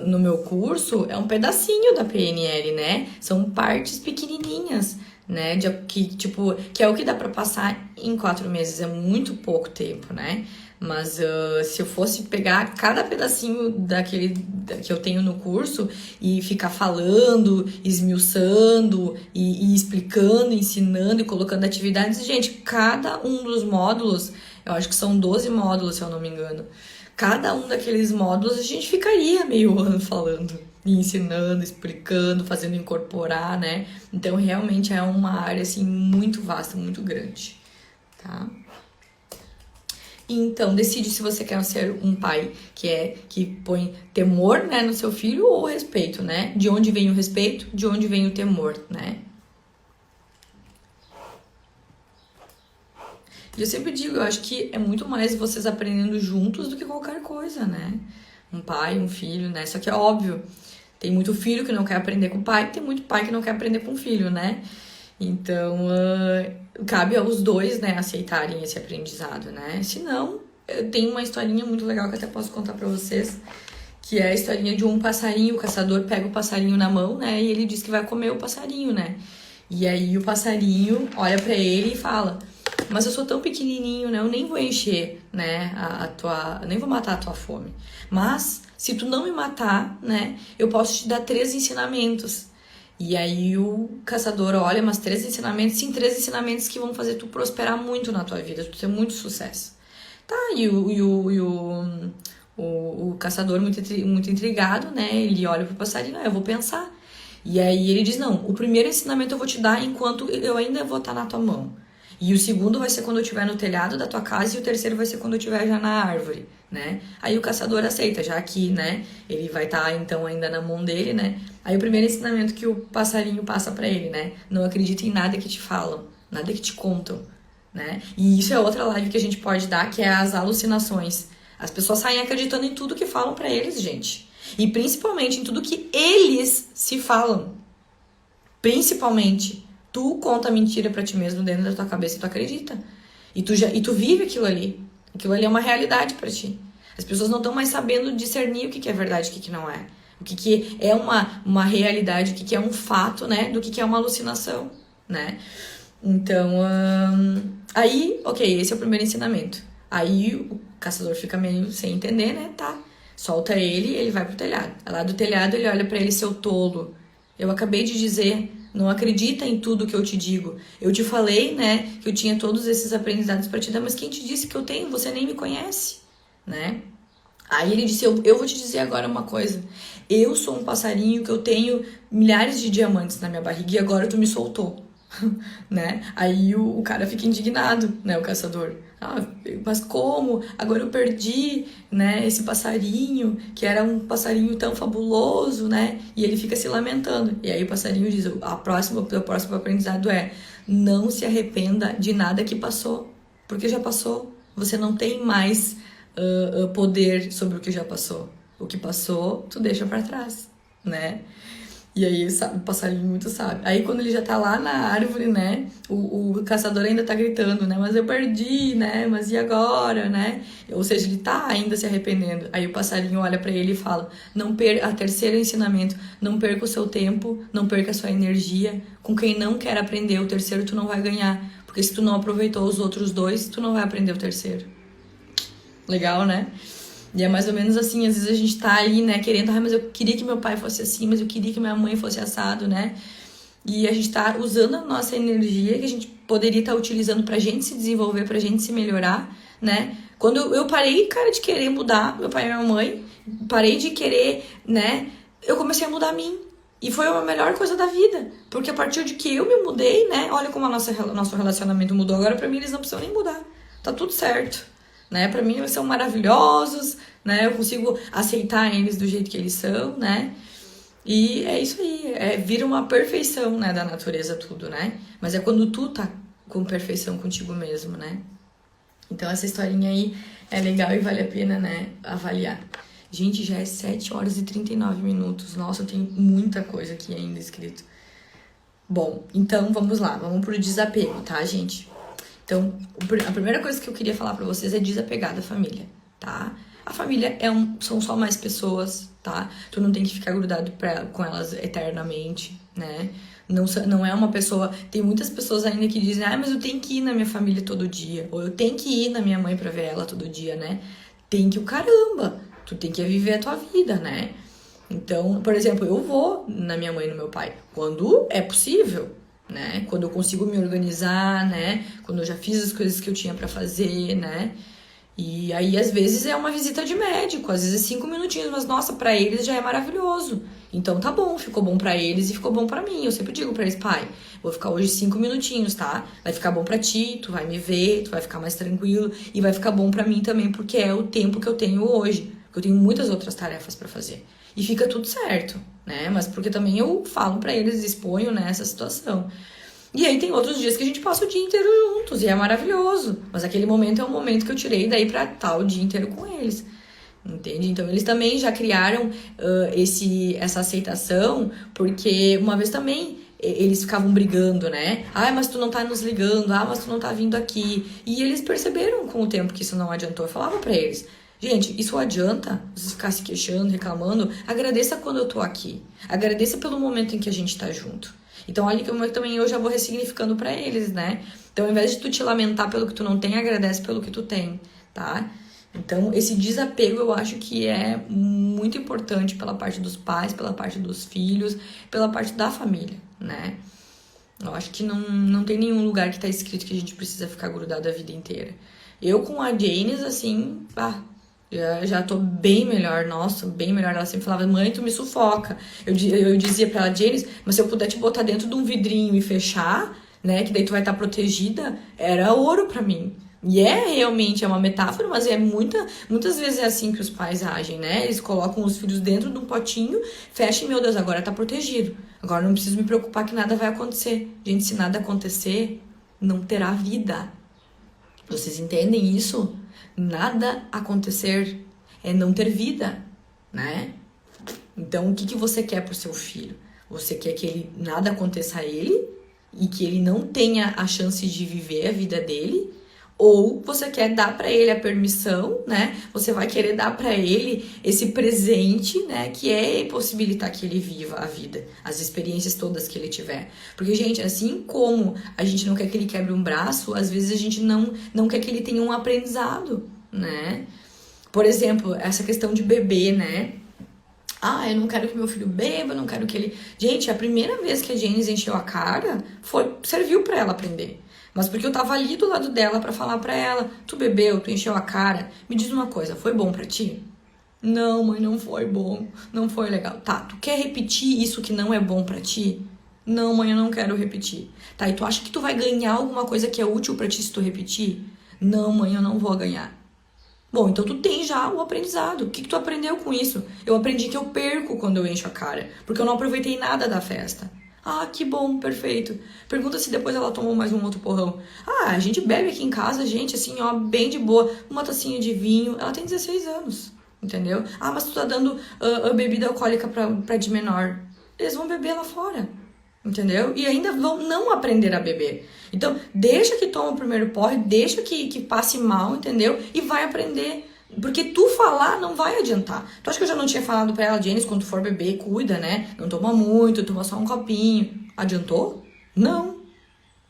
no meu curso é um pedacinho da PNL, né? São partes pequenininhas, né? Que é o que dá pra passar em 4 meses, é muito pouco tempo, né? Mas se eu fosse pegar cada pedacinho que eu tenho no curso e ficar falando, esmiuçando e explicando, ensinando e colocando atividades, gente, cada um dos módulos, eu acho que são 12 módulos, se eu não me engano. Cada um daqueles módulos a gente ficaria meio ano falando, e ensinando, explicando, fazendo incorporar, né? Então realmente é uma área assim muito vasta, muito grande, tá? Então, decide se você quer ser um pai que põe temor, né, no seu filho ou respeito, né? De onde vem o respeito, de onde vem o temor, né? E eu sempre digo, eu acho que é muito mais vocês aprendendo juntos do que qualquer coisa, né? Um pai, um filho, né? Só que é óbvio, tem muito filho que não quer aprender com o pai, tem muito pai que não quer aprender com o filho, né? Então, cabe aos dois, né, aceitarem esse aprendizado, né? Se não, eu tenho uma historinha muito legal que eu até posso contar pra vocês, que é a historinha de um passarinho. O caçador pega o passarinho na mão, né, e ele diz que vai comer o passarinho, né? E aí o passarinho olha pra ele e fala: mas eu sou tão pequenininho, né, eu nem vou encher, né, eu nem vou matar a tua fome. Mas, se tu não me matar, né, eu posso te dar 3 ensinamentos. E aí o caçador olha, mas 3 ensinamentos, sim, 3 ensinamentos que vão fazer tu prosperar muito na tua vida, tu ter muito sucesso. Tá, o caçador muito intrigado, né, ele olha pro passarinho: eu vou pensar. E aí ele diz: não, o primeiro ensinamento eu vou te dar enquanto eu ainda vou estar na tua mão. E o segundo vai ser quando eu estiver no telhado da tua casa, e o terceiro vai ser quando eu estiver já na árvore, né? Aí o caçador aceita, já que, né, ele vai estar então ainda na mão dele, né? Aí o primeiro ensinamento que o passarinho passa pra ele, né? Não acredita em nada que te falam, nada que te contam, né? E isso é outra live que a gente pode dar, que é as alucinações. As pessoas saem acreditando em tudo que falam pra eles, gente. E principalmente em tudo que eles se falam. Principalmente. Tu conta mentira pra ti mesmo dentro da tua cabeça e tu acredita. E tu vive aquilo ali. Aquilo ali é uma realidade pra ti. As pessoas não estão mais sabendo discernir o que é verdade e o que não é. O que é uma realidade, o que é um fato, né? Do que é uma alucinação, né? Então, aí, ok, esse é o primeiro ensinamento. Aí o caçador fica meio sem entender, né? Tá. Solta ele vai pro telhado. Lá do telhado ele olha pra ele: seu tolo, eu acabei de dizer, não acredita em tudo que eu te digo. Eu te falei, né, que eu tinha todos esses aprendizados pra te dar, mas quem te disse que eu tenho? Você nem me conhece, né? Aí ele disse: eu vou te dizer agora uma coisa. Eu sou um passarinho que eu tenho milhares de diamantes na minha barriga e agora tu me soltou. Né? Aí o cara fica indignado, né, o caçador. Mas como? Agora eu perdi, né, esse passarinho, que era um passarinho tão fabuloso, né? E ele fica se lamentando. E aí o passarinho diz: o próximo aprendizado é: não se arrependa de nada que passou, porque já passou. Você não tem mais poder sobre o que já passou. O que passou, tu deixa pra trás, né? E aí o passarinho muito sabe. Aí quando ele já tá lá na árvore, né, o caçador ainda tá gritando, né, mas eu perdi, né, mas e agora, né? Ou seja, ele tá ainda se arrependendo. Aí o passarinho olha pra ele e fala: não perca, terceiro ensinamento, não perca o seu tempo, não perca a sua energia. Com quem não quer aprender o terceiro, tu não vai ganhar. Porque se tu não aproveitou os outros 2, tu não vai aprender o terceiro. Legal, né? E é mais ou menos assim, às vezes a gente tá ali, né, querendo: mas eu queria que meu pai fosse assim, mas eu queria que minha mãe fosse assado, né? E a gente tá usando a nossa energia que a gente poderia estar utilizando pra gente se desenvolver, pra gente se melhorar, né? Quando eu parei, cara, de querer mudar meu pai e minha mãe, parei de querer, né, eu comecei a mudar a mim. E foi a melhor coisa da vida, porque a partir de que eu me mudei, né, olha como nosso relacionamento mudou. Agora pra mim eles não precisam nem mudar, tá tudo certo. Né? Pra mim eles são maravilhosos, né? Eu consigo aceitar eles do jeito que eles são, né? E é isso aí, vira uma perfeição, né, da natureza tudo, né? Mas é quando tu tá com perfeição contigo mesmo, né? Então essa historinha aí é legal e vale a pena, né, avaliar. Gente, já é 7 horas e 39 minutos. Nossa, eu tenho muita coisa aqui ainda escrito. Bom, então vamos lá, vamos pro desapego, tá, gente? Então, a primeira coisa que eu queria falar pra vocês é desapegar da família, tá? A família são só mais pessoas, tá? Tu não tem que ficar grudado com elas eternamente, né? Não é uma pessoa... Tem muitas pessoas ainda que dizem, ah, mas eu tenho que ir na minha família todo dia. Ou eu tenho que ir na minha mãe pra ver ela todo dia, né? Tem que o caramba. Tu tem que viver a tua vida, né? Então, por exemplo, eu vou na minha mãe e no meu pai quando é possível, né? Quando eu consigo me organizar, né? Quando eu já fiz as coisas que eu tinha pra fazer, né? E aí, às vezes, é uma visita de médico, às vezes 5 minutinhos, mas nossa, pra eles já é maravilhoso. Então tá bom, ficou bom pra eles e ficou bom pra mim. Eu sempre digo pra eles, pai, vou ficar hoje 5 minutinhos, tá? Vai ficar bom pra ti, tu vai me ver, tu vai ficar mais tranquilo e vai ficar bom pra mim também, porque é o tempo que eu tenho hoje. Porque eu tenho muitas outras tarefas pra fazer. E fica tudo certo, né? Mas porque também eu falo pra eles, exponho nessa situação. E aí tem outros dias que a gente passa o dia inteiro juntos e é maravilhoso. Mas aquele momento é um momento que eu tirei daí pra estar o dia inteiro com eles. Entende? Então eles também já criaram essa aceitação, porque uma vez também eles ficavam brigando, né? Ah, mas tu não tá nos ligando, ah, mas tu não tá vindo aqui. E eles perceberam com o tempo que isso não adiantou. Eu falava pra eles, gente, isso adianta vocês ficar se queixando, reclamando. Agradeça quando eu tô aqui. Agradeça pelo momento em que a gente tá junto. Então, olha que também eu já vou ressignificando pra eles, né? Então, ao invés de tu te lamentar pelo que tu não tem, agradece pelo que tu tem, tá? Então, esse desapego eu acho que é muito importante pela parte dos pais, pela parte dos filhos, pela parte da família, né? Eu acho que não tem nenhum lugar que tá escrito que a gente precisa ficar grudado a vida inteira. Eu com a Janice, assim, já tô bem melhor, nossa, bem melhor. Ela sempre falava, mãe, tu me sufoca. Eu dizia pra ela, Janice, mas se eu puder te botar dentro de um vidrinho e fechar, né, que daí tu vai estar protegida, era ouro pra mim. E realmente, é uma metáfora, mas muitas vezes é assim que os pais agem, né? Eles colocam os filhos dentro de um potinho, fecham, meu Deus, agora tá protegido. Agora não preciso me preocupar que nada vai acontecer. Gente, se nada acontecer, não terá vida. Vocês entendem isso? Nada acontecer é não ter vida, né? Então, o que você quer pro seu filho? Você quer que nada aconteça a ele e que ele não tenha a chance de viver a vida dele? Ou você quer dar pra ele a permissão, né? Você vai querer dar pra ele esse presente, né? Que é possibilitar que ele viva a vida, as experiências todas que ele tiver. Porque, gente, assim como a gente não quer que ele quebre um braço, às vezes a gente não quer que ele tenha um aprendizado, né? Por exemplo, essa questão de beber, né? Ah, eu não quero que meu filho beba, eu não quero que ele... Gente, a primeira vez que a Janice encheu a cara, serviu pra ela aprender. Mas porque eu tava ali do lado dela pra falar pra ela, tu bebeu, tu encheu a cara, me diz uma coisa, foi bom pra ti? Não, mãe, não foi bom, não foi legal. Tá, tu quer repetir isso que não é bom pra ti? Não, mãe, eu não quero repetir. Tá, e tu acha que tu vai ganhar alguma coisa que é útil pra ti se tu repetir? Não, mãe, eu não vou ganhar. Bom, então tu tem já o aprendizado. O que tu aprendeu com isso? Eu aprendi que eu perco quando eu encho a cara, porque eu não aproveitei nada da festa. Ah, que bom, perfeito. Pergunta se depois ela tomou mais um outro porrão. Ah, a gente bebe aqui em casa, gente, assim, ó, bem de boa. Uma tacinha de vinho. Ela tem 16 anos, entendeu? Ah, mas tu tá dando bebida alcoólica pra de menor. Eles vão beber lá fora, entendeu? E ainda vão não aprender a beber. Então, deixa que toma o primeiro porre, deixa que passe mal, entendeu? E vai aprender. Porque tu falar não vai adiantar. Tu acha que eu já não tinha falado pra ela, Janice, quando tu for beber, cuida, né? Não toma muito, toma só um copinho. Adiantou? Não.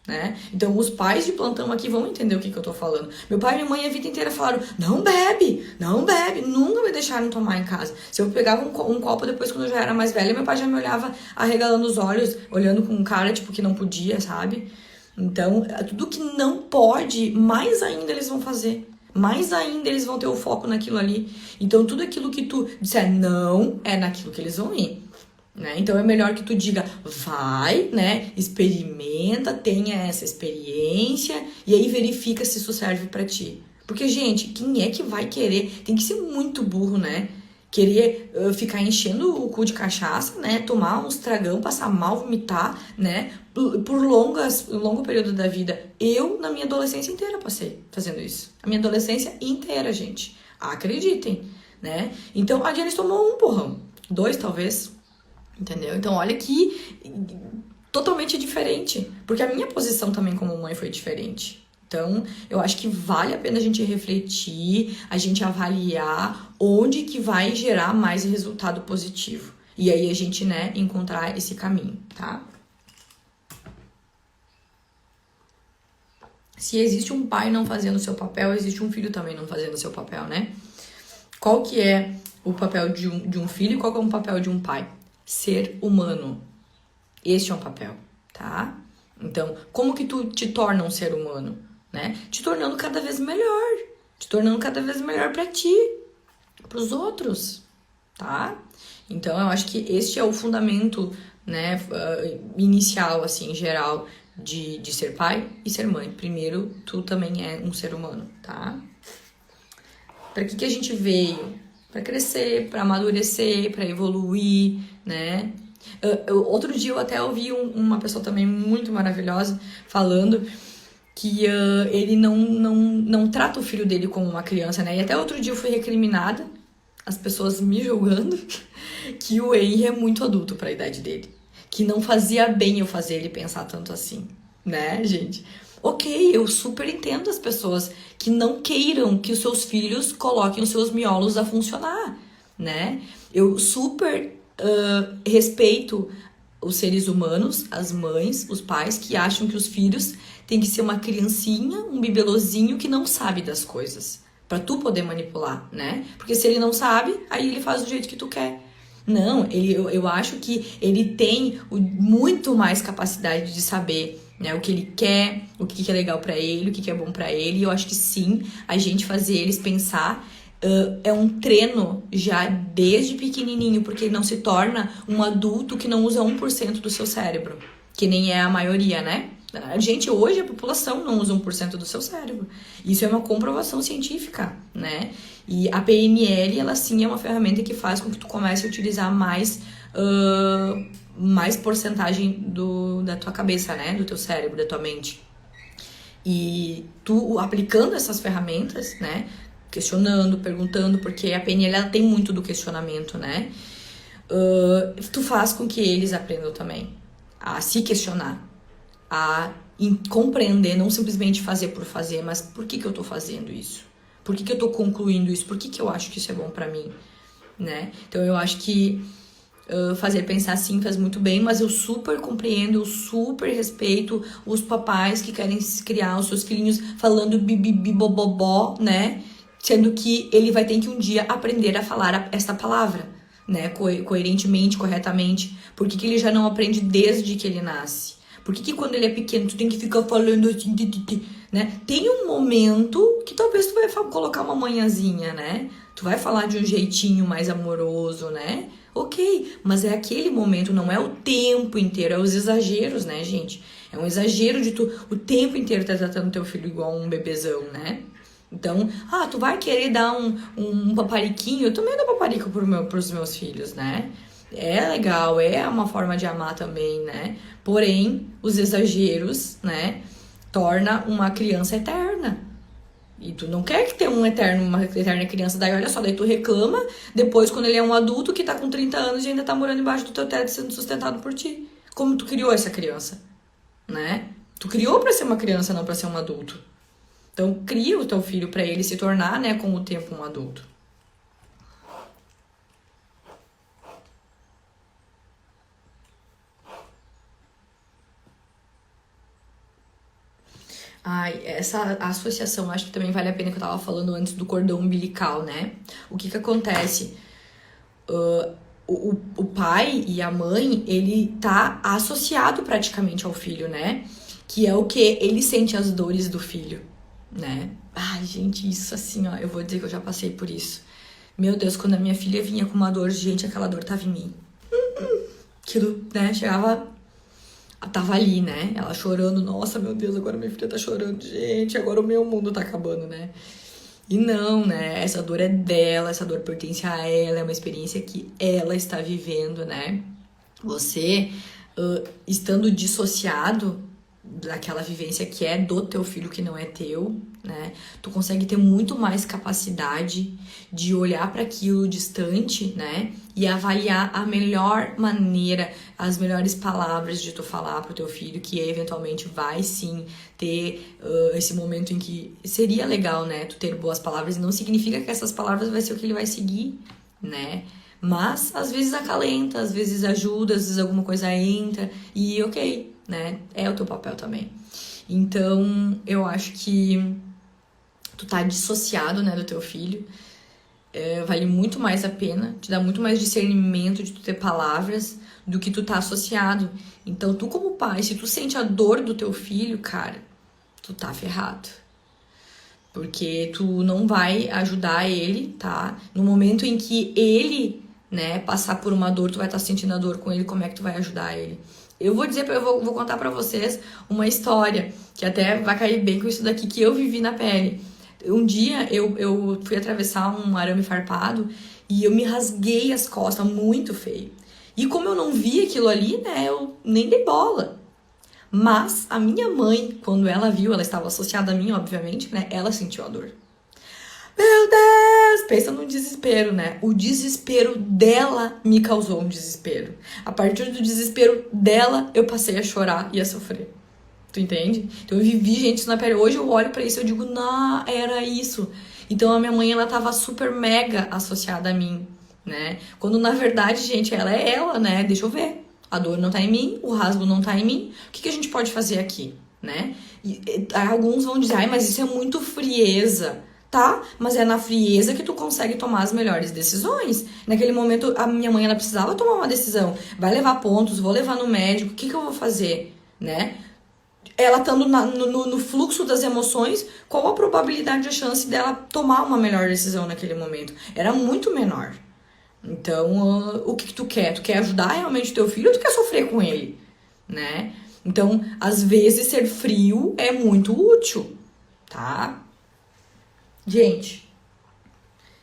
Né? Então, os pais de plantão aqui vão entender o que eu tô falando. Meu pai e minha mãe a vida inteira falaram, não bebe, não bebe. Nunca me deixaram tomar em casa. Se eu pegava um copo depois, quando eu já era mais velha, meu pai já me olhava arregalando os olhos, olhando com cara, tipo, que não podia, sabe? Então, tudo que não pode, mais ainda eles vão fazer. Mais ainda eles vão ter o foco naquilo ali. Então, tudo aquilo que tu disser não, é naquilo que eles vão ir. Né? Então, é melhor que tu diga, vai, né? Experimenta, tenha essa experiência e aí verifica se isso serve pra ti. Porque, gente, quem é que vai querer? Tem que ser muito burro, né? Querer ficar enchendo o cu de cachaça, né? Tomar uns tragão, passar mal, vomitar, né? Por longo período da vida. Eu, na minha adolescência inteira, passei fazendo isso. A minha adolescência inteira, gente. Acreditem, né? Então, a Janice tomou um porrão. 2, talvez. Entendeu? Então, olha que totalmente diferente. Porque a minha posição também como mãe foi diferente. Então, eu acho que vale a pena a gente refletir, a gente avaliar onde que vai gerar mais resultado positivo. E aí a gente, né, encontrar esse caminho, tá? Se existe um pai não fazendo o seu papel, existe um filho também não fazendo o seu papel, né? Qual que é o papel de um filho e qual que é o papel de um pai? Ser humano. Este é um papel, tá? Então, como que tu te torna um ser humano, né? Te tornando cada vez melhor. Te tornando cada vez melhor pra ti, pros outros, tá? Então, eu acho que este é o fundamento, né, inicial, assim, geral, de ser pai e ser mãe. Primeiro, tu também é um ser humano, tá? Pra que a gente veio? Pra crescer, pra amadurecer, pra evoluir, né? Outro dia eu até ouvi uma pessoa também muito maravilhosa falando que ele não trata o filho dele como uma criança, né? E até outro dia eu fui recriminada, as pessoas me julgando, que o Henry é muito adulto pra idade dele. Que não fazia bem eu fazer ele pensar tanto assim, né, gente? Ok, eu super entendo as pessoas que não queiram que os seus filhos coloquem os seus miolos a funcionar, né? Eu super respeito os seres humanos, as mães, os pais que acham que os filhos têm que ser uma criancinha, um bibelozinho que não sabe das coisas, pra tu poder manipular, né? Porque se ele não sabe, aí ele faz do jeito que tu quer. Não, eu acho que ele tem muito mais capacidade de saber, né, o que ele quer, o que é legal pra ele, o que é bom pra ele. E eu acho que sim, a gente fazer eles pensar é um treino já desde pequenininho, porque ele não se torna um adulto que não usa 1% do seu cérebro, que nem é a maioria, né? A gente hoje, a população não usa 1% do seu cérebro. Isso é uma comprovação científica, né? E a PNL, ela sim é uma ferramenta que faz com que tu comece a utilizar mais porcentagem da tua cabeça, né? Do teu cérebro, da tua mente. E tu aplicando essas ferramentas, né? Questionando, perguntando, porque a PNL ela tem muito do questionamento, né? Tu faz com que eles aprendam também a se questionar, a compreender, não simplesmente fazer por fazer, mas por que eu tô fazendo isso? Por que eu tô concluindo isso? Por que eu acho que isso é bom pra mim, né? Então eu acho que fazer pensar assim faz muito bem, mas eu super compreendo, eu super respeito os papais que querem criar os seus filhinhos falando bibibi bobobó, né? Sendo que ele vai ter que um dia aprender a falar essa palavra, né? Coerentemente, corretamente. Por que ele já não aprende desde que ele nasce? Por que quando ele é pequeno tu tem que ficar falando assim, né? Tem um momento que talvez tu vai colocar uma manhãzinha, né? Tu vai falar de um jeitinho mais amoroso, né? Ok, mas é aquele momento, não é o tempo inteiro, é os exageros, né, gente? É um exagero de tu o tempo inteiro tá tratando teu filho igual um bebezão, né? Então, tu vai querer dar um papariquinho, eu também dou paparico pros meus filhos, né? É legal, é uma forma de amar também, né? Porém, os exageros, né, torna uma criança eterna. E tu não quer que tenha uma eterna criança, daí olha só, daí tu reclama, depois quando ele é um adulto que tá com 30 anos e ainda tá morando embaixo do teu teto sendo sustentado por ti. Como tu criou essa criança, né? Tu criou pra ser uma criança, não pra ser um adulto. Então, cria o teu filho pra ele se tornar, né, com o tempo um adulto. Essa associação, acho que também vale a pena, que eu tava falando antes do cordão umbilical, né? O que acontece? O pai e a mãe, ele tá associado praticamente ao filho, né? Que é o que? Ele sente as dores do filho, né? Ai, gente, isso assim, ó, eu vou dizer que eu já passei por isso. Meu Deus, quando a minha filha vinha com uma dor, gente, aquela dor tava em mim. Aquilo, né, chegava... Tava ali, né? Ela chorando. Nossa, meu Deus, agora minha filha tá chorando. Gente, agora o meu mundo tá acabando, né? E não, né? Essa dor é dela, essa dor pertence a ela, é uma experiência que ela está vivendo, né? Você, estando dissociado daquela vivência que é do teu filho, que não é teu, né? Tu consegue ter muito mais capacidade de olhar para aquilo distante, né? E avaliar a melhor maneira, as melhores palavras de tu falar pro teu filho, que eventualmente vai sim ter esse momento em que seria legal, né? Tu ter boas palavras, e não significa que essas palavras vai ser o que ele vai seguir, né? Mas às vezes acalenta, às vezes ajuda, às vezes alguma coisa entra e ok, né? É o teu papel também. Então, eu acho que tu tá dissociado, né, do teu filho. Vale muito mais a pena, te dá muito mais discernimento de tu ter palavras do que tu tá associado. Então, tu como pai, se tu sente a dor do teu filho, cara, tu tá ferrado. Porque tu não vai ajudar ele, tá? No momento em que ele, né, passar por uma dor, tu vai estar sentindo a dor com ele, como é que tu vai ajudar ele? Eu vou contar pra vocês uma história, que até vai cair bem com isso daqui que eu vivi na pele. Um dia eu fui atravessar um arame farpado e eu me rasguei as costas muito feio. E como eu não vi aquilo ali, né, eu nem dei bola. Mas a minha mãe, quando ela viu, ela estava associada a mim, obviamente, né, ela sentiu a dor. Meu Deus! Pensa no desespero, né? O desespero dela me causou um desespero. A partir do desespero dela, eu passei a chorar e a sofrer. Tu entende? Então eu vivi, gente, isso na pele. Hoje eu olho pra isso e eu digo, não, era isso. Então a minha mãe, ela tava super mega associada a mim, né? Quando na verdade, gente, ela é ela, né? Deixa eu ver. A dor não tá em mim, o rasgo não tá em mim. O que a gente pode fazer aqui, né? Alguns vão dizer, ai, mas isso é muito frieza. Tá, mas é na frieza que tu consegue tomar as melhores decisões. Naquele momento, a minha mãe, ela precisava tomar uma decisão. Vai levar pontos, vou levar no médico, o que eu vou fazer, né? Ela estando no fluxo das emoções, qual a probabilidade, a chance dela tomar uma melhor decisão naquele momento? Era muito menor. Então, o que tu quer? Tu quer ajudar realmente o teu filho ou tu quer sofrer com ele, né? Então, às vezes, ser frio é muito útil, tá? Gente,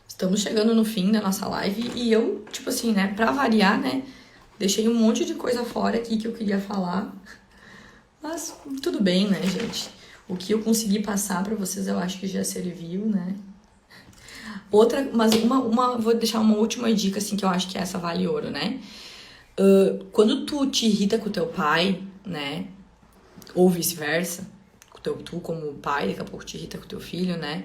estamos chegando no fim da nossa live e eu, tipo assim, né, pra variar, né, deixei um monte de coisa fora aqui que eu queria falar. Mas tudo bem, né, gente? O que eu consegui passar pra vocês eu acho que já serviu, né? Vou deixar uma última dica, assim, que eu acho que essa vale ouro, né? Quando tu te irrita com o teu pai, né? Ou vice-versa, tu como pai, daqui a pouco te irrita com o teu filho, né?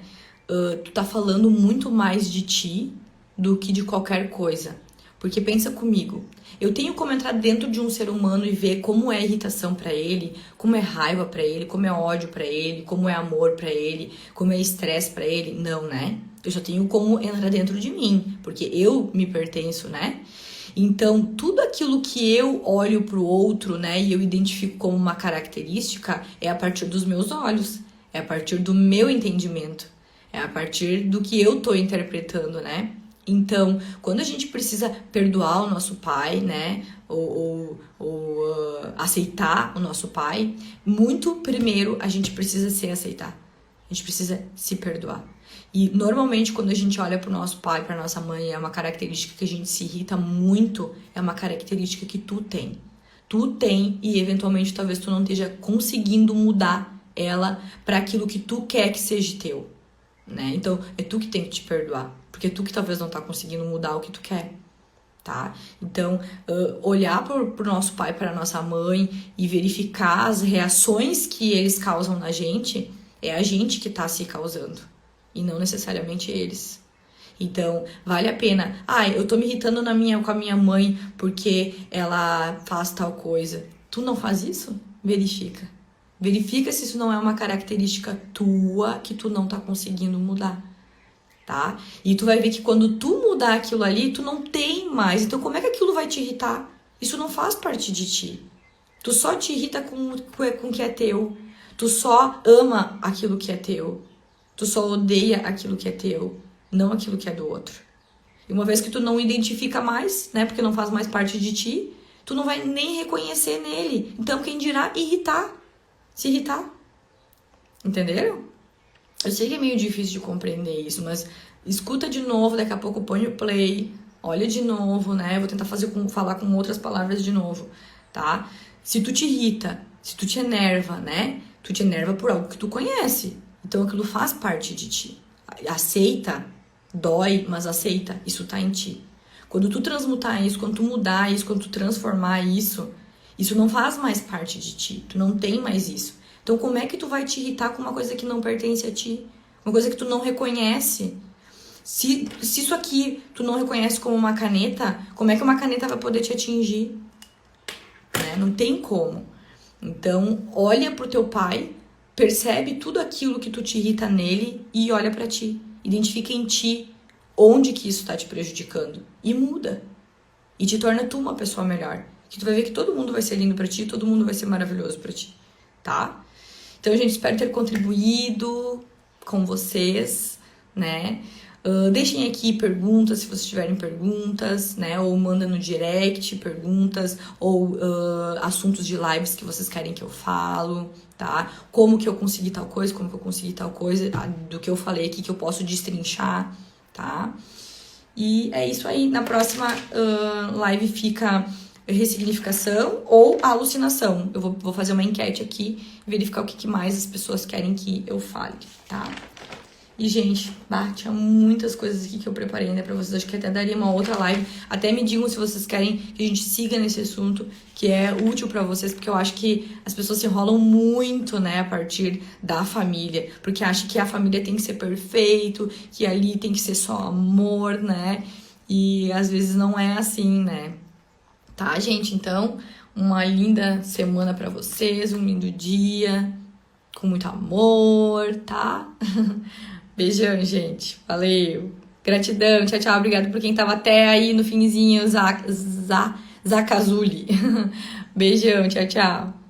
Tu tá falando muito mais de ti do que de qualquer coisa. Porque pensa comigo, eu tenho como entrar dentro de um ser humano e ver como é irritação pra ele, como é raiva pra ele, como é ódio pra ele, como é amor pra ele, como é estresse pra ele? Não, né? Eu só tenho como entrar dentro de mim, porque eu me pertenço, né? Então, tudo aquilo que eu olho pro outro, né, e eu identifico como uma característica, é a partir dos meus olhos, é a partir do meu entendimento, é a partir do que eu tô interpretando, né? Então, quando a gente precisa perdoar o nosso pai, né, ou aceitar o nosso pai, muito primeiro a gente precisa se aceitar, a gente precisa se perdoar. E normalmente quando a gente olha pro nosso pai, pra nossa mãe, é uma característica que a gente se irrita muito, é uma característica que tu tem. Tu tem e eventualmente talvez tu não esteja conseguindo mudar ela para aquilo que tu quer que seja teu, né? Então, é tu que tem que te perdoar, porque é tu que talvez não tá conseguindo mudar o que tu quer, tá? Então, olhar pro nosso pai, pra nossa mãe e verificar as reações que eles causam na gente, é a gente que tá se causando e não necessariamente eles. Então, vale a pena. Eu tô me irritando com a minha mãe porque ela faz tal coisa. Tu não faz isso? Verifica. Verifica se isso não é uma característica tua que tu não tá conseguindo mudar, tá? E tu vai ver que quando tu mudar aquilo ali, tu não tem mais. Então, como é que aquilo vai te irritar? Isso não faz parte de ti. Tu só te irrita com o que é teu. Tu só ama aquilo que é teu. Tu só odeia aquilo que é teu, não aquilo que é do outro. E uma vez que tu não identifica mais, né, porque não faz mais parte de ti, tu não vai nem reconhecer nele. Então, quem dirá irritar? Se irritar. Entenderam? Eu sei que é meio difícil de compreender isso, mas escuta de novo, daqui a pouco põe o play, olha de novo, né? Eu vou tentar falar com outras palavras de novo, tá? Se tu te irrita, se tu te enerva, né? Tu te enerva por algo que tu conhece. Então aquilo faz parte de ti. Aceita, dói, mas aceita, isso tá em ti. Quando tu transmutar isso, quando tu mudar isso, quando tu transformar isso, isso não faz mais parte de ti. Tu não tem mais isso. Então como é que tu vai te irritar com uma coisa que não pertence a ti? Uma coisa que tu não reconhece? Se isso aqui tu não reconhece como uma caneta, como é que uma caneta vai poder te atingir? Né? Não tem como. Então olha pro teu pai, percebe tudo aquilo que tu te irrita nele e olha pra ti. Identifica em ti onde que isso tá te prejudicando e muda. E te torna tu uma pessoa melhor. Que tu vai ver que todo mundo vai ser lindo pra ti, todo mundo vai ser maravilhoso pra ti, tá? Então, gente, espero ter contribuído com vocês, né? Deixem aqui perguntas, se vocês tiverem perguntas, né? Ou manda no direct perguntas, ou assuntos de lives que vocês querem que eu falo, tá? Como que eu consegui tal coisa, como que eu consegui tal coisa, do que eu falei aqui que eu posso destrinchar, tá? E é isso aí. Na próxima live fica ressignificação ou alucinação. Eu vou fazer uma enquete aqui, verificar o que mais as pessoas querem que eu fale, tá? E, gente, tinha muitas coisas aqui que eu preparei ainda pra vocês. Acho que até daria uma outra live. Até me digam se vocês querem que a gente siga nesse assunto, que é útil pra vocês, porque eu acho que as pessoas se enrolam muito, né, a partir da família. Porque acham que a família tem que ser perfeito, que ali tem que ser só amor, né? E às vezes não é assim, né? Tá, gente? Então, uma linda semana pra vocês, um lindo dia, com muito amor, tá? Beijão, gente. Valeu. Gratidão. Tchau, tchau. Obrigada por quem tava até aí no finzinho, Zakazuli. Beijão. Tchau, tchau.